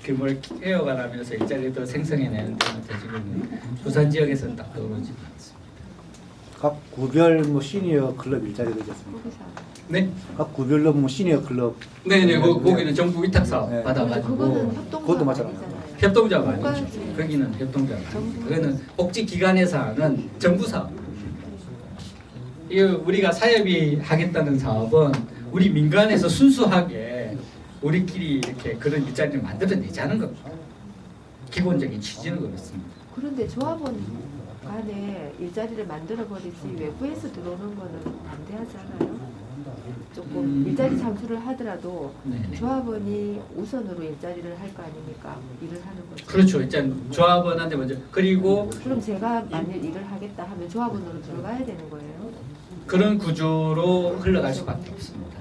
규모를 키워가면서 일자리를 더 생성해내는 데는 지금 부산 지역에서는 딱 떠오르지는 않습니다. 각 구별 뭐 시니어 클럽 일자리가 있었습니다. 거기서 네, 각 구별로 뭐 시니어 클럽. 네네, 거기는 정부 위탁 사업 네. 받아가지고 그거는 그것도 협동조합 맞잖아요. 아니잖아요. 협동조합 아니죠. 국가지. 거기는 협동조합 아니죠. 그거는 복지기관에서 하는 정부 사업. 이 우리가 사업이 하겠다는 사업은 우리 민간에서 순수하게 우리끼리 이렇게 그런 일자리를 만들어내자는 겁니다. 기본적인 취지는 그렇습니다. 그런데 조합원 간에 일자리를 만들어 버리지 외부에서 들어오는 거는 반대하잖아요. 조금 일자리 창출을 하더라도 네네. 조합원이 우선으로 일자리를 할 거 아닙니까? 일을 하는 거죠. 그렇죠. 일단 조합원한테 먼저 그리고 그럼 제가 만일 일을 하겠다 하면 조합원으로 들어가야 되는 거예요. 그런 구조로 흘러갈 수밖에 없습니다.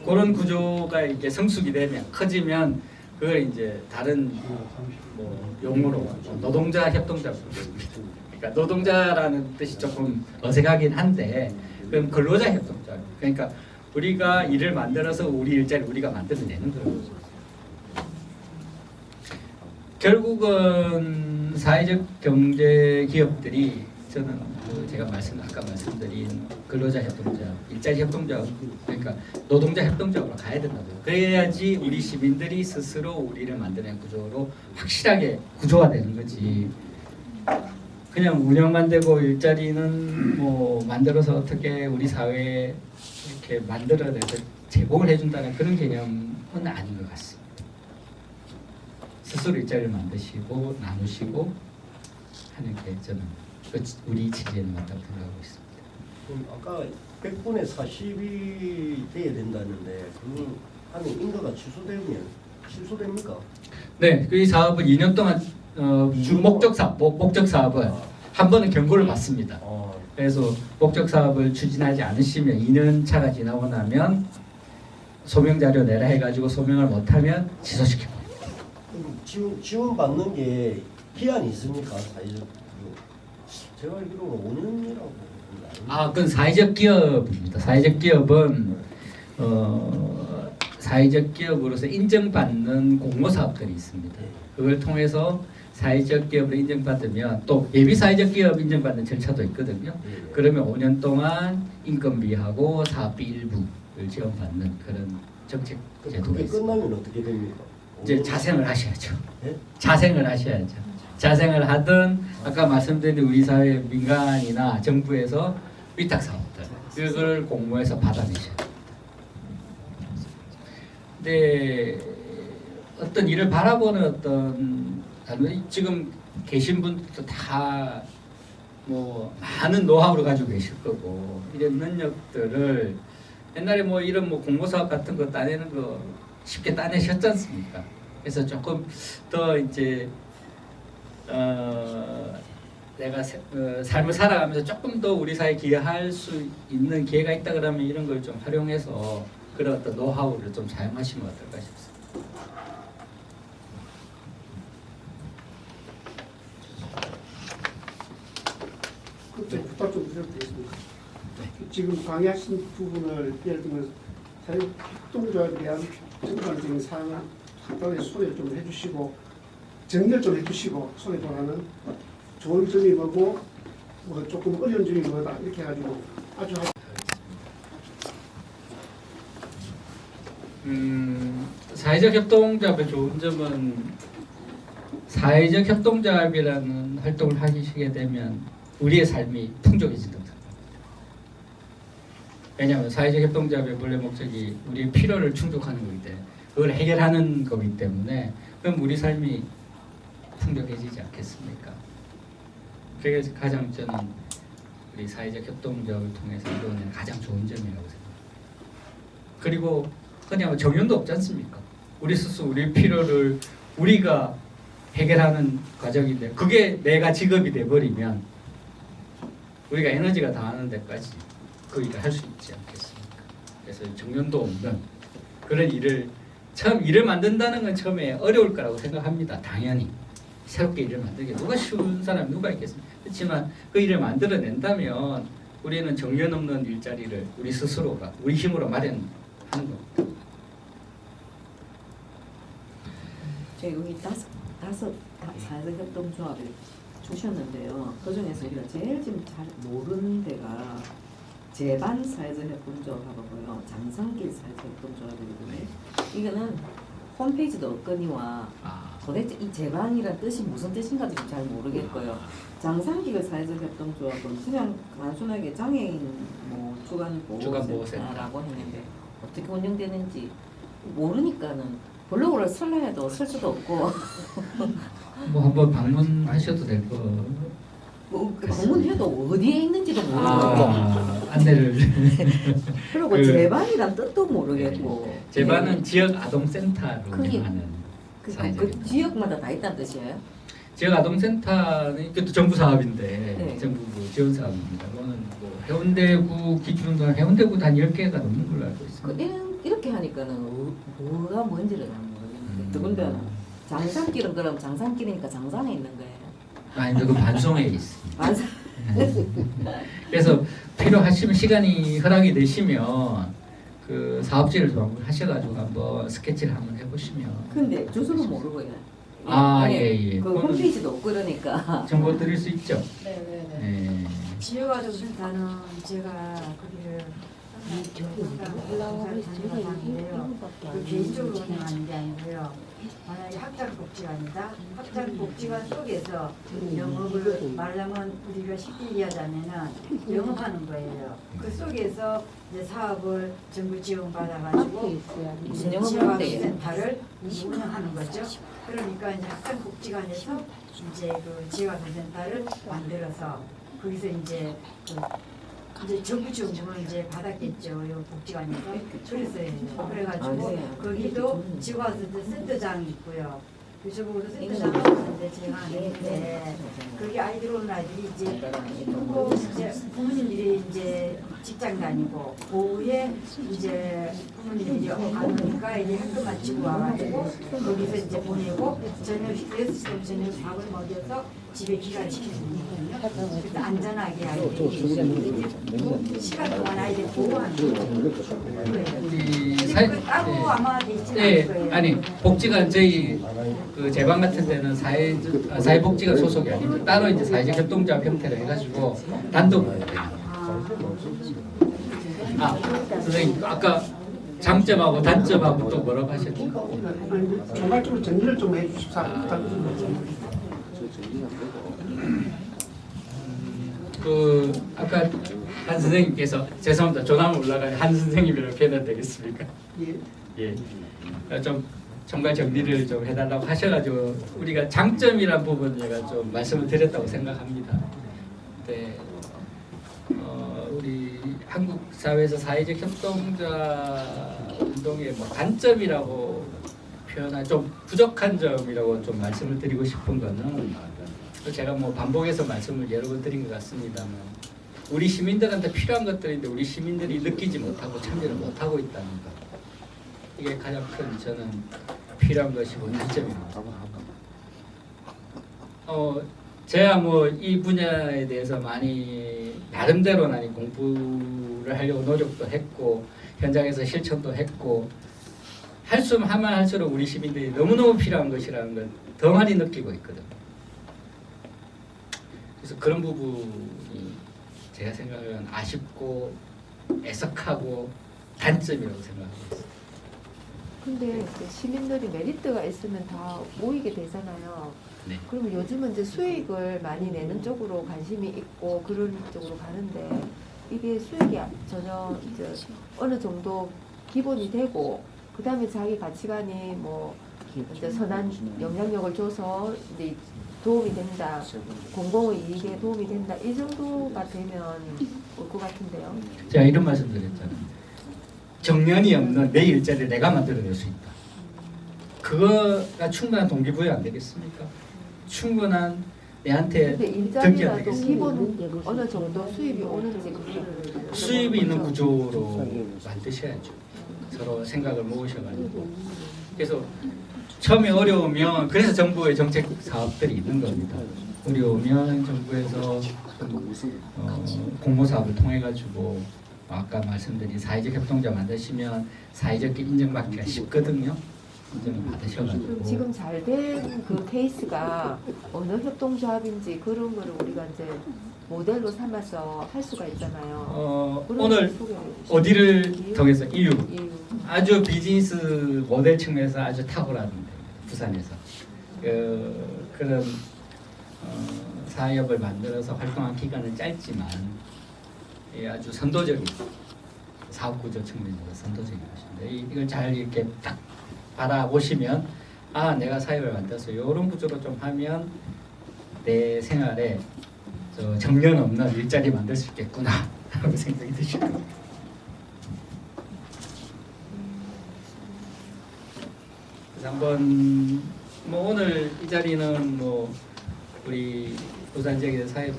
그런 구조가 이렇게 성숙이 되면 커지면 그걸 이제 다른 뭐 용어로 노동자 협동조합. 그러니까 노동자라는 뜻이 조금 어색하긴 한데 그럼 근로자 협동조합. 그러니까 우리가 일을 만들어서 우리 일자리 우리가 만들어내는 거죠. 결국은 사회적 경제 기업들이 저는 제가 아까 말씀드린 근로자 협동조합, 일자리 협동조합, 그러니까 노동자 협동조합으로 가야 된다고요. 그래야지 우리 시민들이 스스로 우리를 만드는 구조로 확실하게 구조화되는 거지. 그냥 운영만 되고 일자리는 뭐 만들어서 어떻게 우리 사회에 이렇게 만들어내서 제공을 해준다는 그런 개념은 아닌 것 같습니다. 스스로 일자리를 만드시고 나누시고 하는 게 저는 우리 취지에는 맞다고 생각하고 있습니다. 그럼 아까 100분의 40이 돼야 된다는데 그 하는 인가가 취소되면 실소됩니까? 네, 그 이 사업은 2년 동안 주 목적 사업은 한 번은 경고를 받습니다. 그래서 목적 사업을 추진하지 않으시면 2년 차가 지나고 나면 소명 자료 내라 해가지고 소명을 못하면 취소시킵니다. 지원 받는 게 기한이 있습니까? 사회적 제가 알기로는 5년이라고. 그건 사회적 기업입니다. 사회적 기업은 사회적 기업으로서 인정받는 공모 사업들이 있습니다. 그걸 통해서 사회적 기업을 인정받으면 또 예비 사회적 기업 인정받는 절차도 있거든요. 그러면 5년 동안 인건비하고 사업비 일부를 지원받는 그런 정책 제도가 그게 있습니다. 끝나면 어떻게 됩니까? 이제 자생을 하셔야죠. 네? 자생을 하셔야죠. 자생을 하든 아까 말씀드린 우리 사회 민간이나 정부에서 위탁 사업들 그걸 공모해서 받아내셔야 됩니다. 근데 어떤 일을 바라보는 어떤 지금 계신 분들도 다 뭐 많은 노하우를 가지고 계실 거고 이런 능력들을 옛날에 뭐 이런 뭐 공모 사업 같은 거 따내는 거 쉽게 따내셨지 않습니까? 그래서 조금 더 이제 내가 삶을 살아가면서 조금 더 우리 사회에 기여할 수 있는 기회가 있다 그러면 이런 걸 좀 활용해서 그런 어떤 노하우를 좀 사용하시면 어떨까 싶습니다. 그때 부탁 좀 드려도 되겠습니까? 지금 강의하신 부분을 예를 들면 사회협동조합에 대한 전반적인 사항을 간단히 소개를 좀 해주시고 정리를 좀 해주시고 손에 돌아는 좋은 점이 뭐고 뭐 조금 어려운 점이 뭐다 이렇게 해가지고 아주 사회적 협동조합의 좋은 점은 사회적 협동조합이라는 활동을 하시게 되면 우리의 삶이 풍족해진다고 생각합니다. 왜냐하면 사회적 협동조합의 본래 목적이 우리의 필요를 충족하는 거기 때문에 그걸 해결하는 거기 때문에 그럼 우리 삶이 풍족해지지 않겠습니까? 그게 가장 저는 우리 사회적 협동조합을 통해서 이루어낸 가장 좋은 점이라고 생각합니다. 그리고 그냥 정연도 없지 않습니까? 우리 스스로 우리 필요를 우리가 해결하는 과정인데 그게 내가 직업이 돼버리면 우리가 에너지가 다하는 데까지 그 일을 할 수 있지 않겠습니까? 그래서 정연도 없는 그런 일을 일을 만든다는 건 처음에 어려울 거라고 생각합니다. 당연히 새롭게 일을 만들게 누가 쉬운 사람이 누가 있겠습니까? 그렇지만 그 일을 만들어낸다면 우리는 정연 없는 일자리를 우리 스스로가 우리 힘으로 마련하는 겁니다. 저희 여기 다섯 사회적 협동조합을 주셨는데요. 그 중에서 우리가 제일 지금 잘 모르는 데가 제반 사회적 협동조합하고요, 장성길 사회적 협동조합이거든요. 이거는 홈페이지도 없거니와 도대체 이 제반이란 뜻이 무슨 뜻인가도 잘 모르겠고요. 장성길 사회적 협동조합은 그냥 단순하게 장애인 뭐 주간보호센터라고 했는데 어떻게 운영되는지 모르니까는 블로그를 쓸라 해도 쓸 수도 없고 뭐 한번 방문하셔도 될 거. 뭐 방문해도 어디에 있는지도 모르고 안내를 그리고 제반이란 뜻도 모르겠고 제반은 지역 아동센터로 운영하는 그 지역마다 다 있다는 뜻이에요? 지역 아동센터는 이것도 정부 사업인데 네. 정부 지원 사업입니다. 그거는 뭐 해운대구 기준으로 해운대구 단 10개가 넘는 걸로 알고 있습니다. 이렇게 하니까는 뭐가 뭔지를 잘 모르겠는데 더군다나 장산길은 그럼 장산길이니까 장산에 있는 거예요? 아니 그 반송에 있습니다. 반송. 그래서 필요하시면 시간이 허락이 되시면 그 사업지를 좀 하셔가지고 한번 스케치를 한번 해보시면. 근데 주소는 모르고요. 예. 그 홈페이지도 없고 그러니까 정보 드릴 수 있죠. 네네네. 네. 지역아동센터는 제가 거기를 그 개인적으로 운영하는 게 아니고요. 만약에 학장복지관이다. 학장복지관 속에서 영업을 말하면 우리가 쉽게 이해하자면은 영업하는 거예요. 그 속에서 이제 사업을 정부 지원받아가지고 무슨 영업을 한대요? 지역아동센터를 운영하는 거죠. 그러니까 이제 학장복지관에서 이제 그 지역아동센터를 만들어서 거기서 이제 그 이제 정부 지원금을 이제 받았겠죠. 요 복지관에서 그랬어요. 그래가지고 거기도 지구와서 센터장이 있고요. 교실보고도 센터장 하고 있는데 제가 안 했는데 거기 아이들 오는 아이들이 이제 그리고 이제 부모님들이 이제 직장 다니고 오후에 이제 부모님들이 안 오니까 이제 학교 마치고 와가지고 거기서 이제 보내고 저녁 6시부터 저녁 밥을 먹여서 집에 귀가시키는 거거든요. 그래서 안전하게 아이들이 시간 동안 아이들 보호하는 거예요. 우리 근데 그 따로 아마 돼 있지는 예, 않을 거예요. 아니 복지관 저희 그 제방 같은 데는 사회복지관 소속이 아니고 따로 이제 사회적 협동조합 형태로 해가지고 단독. 아 선생님 아까 장점하고 단점하고 또 뭐라고 하셨죠? 아니, 종합적으로 정리를 좀 해주십사 부탁드립니다. 그 아까 한 선생님께서 죄송합니다. 조남 올라가요. 한 선생님이라고 표현해도 되겠습니까? 예. 예. 좀 정말 정리를 좀 해달라고 하셔가지고 우리가 장점이란 부분 제가 좀 말씀을 드렸다고 생각합니다. 네. 우리 한국 사회에서 사회적 협동자 운동의 뭐 단점이라고 표현할 좀 부족한 점이라고 좀 말씀을 드리고 싶은 거는 제가 뭐 반복해서 말씀을 여러 번 드린 것 같습니다만 우리 시민들한테 필요한 것들인데 우리 시민들이 느끼지 못하고 참여를 못하고 있다는 것 이게 가장 큰 저는 필요한 것이고 단점입니다. 제가 뭐 이 분야에 대해서 많이 나름대로 많이 공부를 하려고 노력도 했고 현장에서 실천도 했고 할 수만 하면 할수록 우리 시민들이 너무너무 필요한 것이라는 걸 더 많이 느끼고 있거든요. 그래서 그런 부분이 제가 생각하면 아쉽고 애석하고 단점이라고 생각하고 있습니다. 근데 그 시민들이 메리트가 있으면 다 모이게 되잖아요. 네. 그러면 요즘은 이제 수익을 많이 내는 쪽으로 관심이 있고 그런 쪽으로 가는데 이게 수익이 전혀 이제 어느 정도 기본이 되고 그 다음에 자기 가치관이 뭐 이제 선한 영향력을 줘서 이제 도움이 된다, 공공의 이익에 도움이 된다 이 정도가 되면 올 것 같은데요. 제가 이런 말씀 드렸잖아요. 정년이 없는 내 일자리를 내가 만들어낼 수 있다. 그거가 충분한 동기부여 안 되겠습니까? 충분한 내한테 근데 득이 안 일자리라도 되겠습니까? 기본 어느 정도 수입이 오는지 그거를 수입이 있는 구조로 만드셔야죠. 서로 생각을 모으셔가지고. 그래서 처음에 어려우면 그래서 정부의 정책 사업들이 있는 겁니다. 어려우면 정부에서 공모 사업을 통해 가지고 아까 말씀드린 사회적 협동자 만드시면 사회적 인정받기가 쉽거든요. 인정을 받으셔가지고. 그럼 지금 잘 된 그 케이스가 어느 협동조합인지 그런 거를 우리가 이제 모델로 삼아서 할 수가 있잖아요. 오늘 소개해 주시죠. 어디를 통해서 이유 이유. 아주 비즈니스 모델 측면에서 아주 탁월한 데입니다. 부산에서 그런 사업을 만들어서 활동한 기간은 짧지만 아주 선도적인 사업 구조 측면에서 선도적인 것인데 이걸 잘 이렇게 딱 바라보시면 아 내가 사업을 만들어서 이런 구조로 좀 하면 내 생활에 정년 없는 일자리 만들 수 있겠구나 하고 생각이 드실 겁니다. 그래서 한번 뭐 오늘 이 자리는 뭐 우리 부산 지역의 사회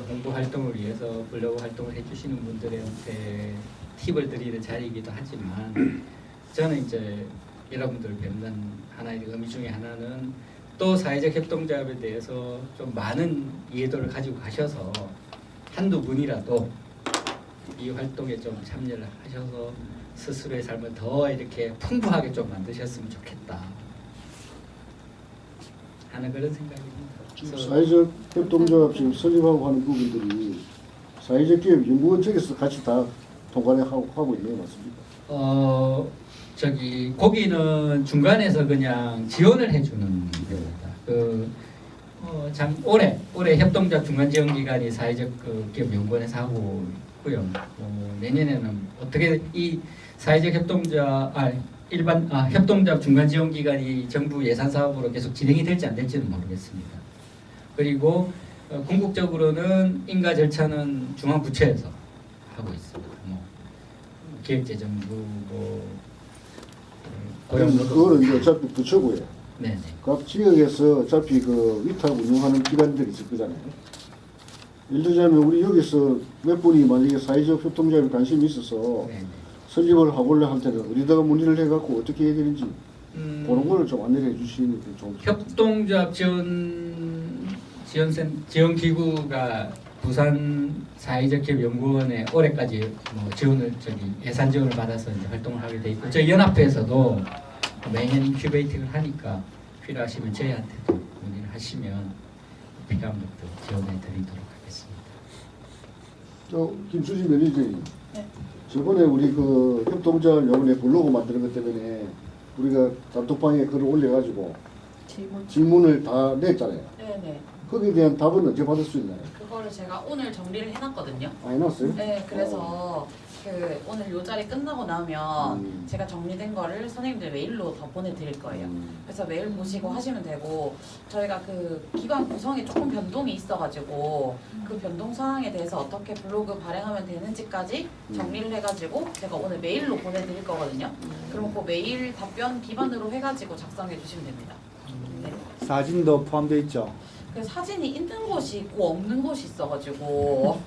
홍보 활동을 위해서 블로그 활동을 해주시는 분들한테 팁을 드리는 자리이기도 하지만 저는 이제 여러분들 뵙는 하나의 의미 중에 하나는 또 사회적 협동조합에 대해서 좀 많은 이해도를 가지고 가셔서 한두 분이라도 이 활동에 좀 참여를 하셔서 스스로의 삶을 더 이렇게 풍부하게 좀 만드셨으면 좋겠다 하는 그런 생각입니다. 사회적 협동조합 지금 설립하고 하는 부분들이 사회적 기업 연구원 측에서 같이 다 통관을 하고 있는 거 맞습니까? 거기는 중간에서 그냥 지원을 해주는 겁니다. 올해 협동조합 중간지원기관이 사회적 기업 연구원에서 하고 있고요. 내년에는 어떻게 이 사회적 협동조합 중간지원기관이 정부 예산 사업으로 계속 진행이 될지 안 될지는 모르겠습니다. 그리고 궁극적으로는 인가 절차는 중앙부처에서 하고 있습니다. 뭐 기획재정부 그거는 이제 어차피 부처고요. 네네. 각 지역에서 어차피 그 위탁 운영하는 기관들이 있을 거잖아요. 예를 들자면 우리 여기서 몇 분이 만약에 사회적 협동조합에 관심이 있어서 네네. 설립을 하고자 할 때는 어디다가 문의를 해갖고 어떻게 해야 되는지 그런 거를 좀 안내를 해주시는 게 좀. 협동조합 지원 기구가 부산 사회적 기업 연구원에 올해까지 뭐 지원을 예산 지원을 받아서 이제 활동을 하게 돼 있고 저희 연합회에서도 매년 큐베이팅을 하니까 필요하시면 저희한테도 문의를 하시면 필요한 것도 지원해 드리도록 하겠습니다. 김수진 매니저님. 네. 저번에 우리 그 협동조합 요번에 블로그 만드는 것 때문에 우리가 단톡방에 글을 올려가지고 질문을 다 냈잖아요. 네네. 거기에 대한 답은 언제 받을 수 있나요? 그거를 제가 오늘 정리를 해놨거든요. 아, 해놨어요? 네, 그래서 그 오늘 요 자리 끝나고 나면 제가 정리된 거를 선생님들 메일로 더 보내드릴 거예요. 그래서 메일 보시고 하시면 되고 저희가 그 기관 구성에 조금 변동이 있어가지고 그 변동 사항에 대해서 어떻게 블로그 발행하면 되는지까지 정리를 해가지고 제가 오늘 메일로 보내드릴 거거든요. 그럼 그 메일 답변 기반으로 해가지고 작성해 주시면 됩니다. 네. 사진도 포함되어 있죠. 그 사진이 있는 곳이 있고 없는 곳이 있어가지고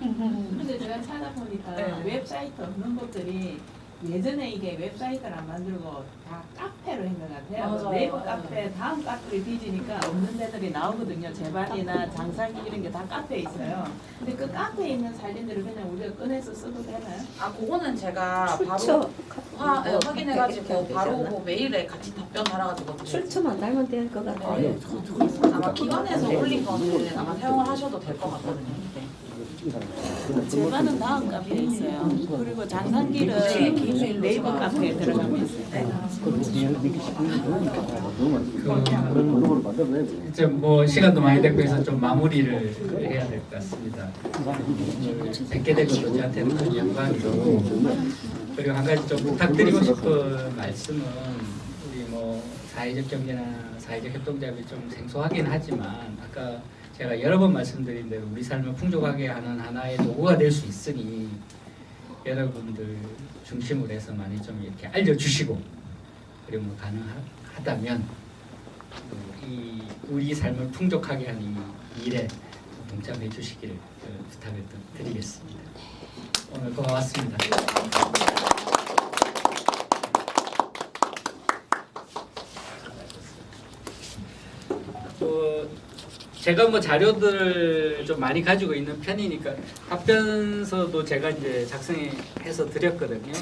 근데 제가 찾아보니까 네. 웹사이트 없는 곳들이 예전에 이게 웹사이트를 안 만들고 다 카페로 한 것 같아요. 맞아요. 네이버 맞아요. 카페 다음 카페를 뒤지니까 없는 데들이 나오거든요. 제반이나 장사기 이런 게 다 카페에 있어요. 근데 그 카페에 있는 사진들을 그냥 우리가 꺼내서 써도 되나요? 아 그거는 제가 출처 바로 확인해가지고 이렇게 바로 되지 않나? 그 메일에 같이 답변 달아가지고 드릴게요. 출처만 달면 될 것 같아요. 네. 아마 기관에서 올린 거는 아마 사용을 하셔도 될 것 같거든요. 네. 제반은 다음 카페에 있어요. 그리고 장산기는 네이버 카페에 들어가고 있어요. 그런 블로그를 만들어내야 돼요. 이제 뭐 시간도 많이 됐고 해서 좀 마무리를 해야 될 것 같습니다. 오늘 뵙게 된 것도 저한테는 큰 영광이고 그리고 한 가지 좀 부탁드리고 싶은 말씀은 우리 뭐 사회적 경제나 사회적 협동조합이 좀 생소하긴 하지만 아까 제가 여러 번 말씀드린 대로 우리 삶을 풍족하게 하는 하나의 도구가 될 수 있으니 여러분들 중심으로 해서 많이 좀 이렇게 알려주시고 그리고 뭐 가능하다면 이 우리 삶을 풍족하게 하는 이 일에 동참해 주시기를 부탁을 드리겠습니다. 오늘 고맙습니다. 제가 뭐 자료들을 좀 많이 가지고 있는 편이니까 답변서도 제가 이제 작성해서 드렸거든요.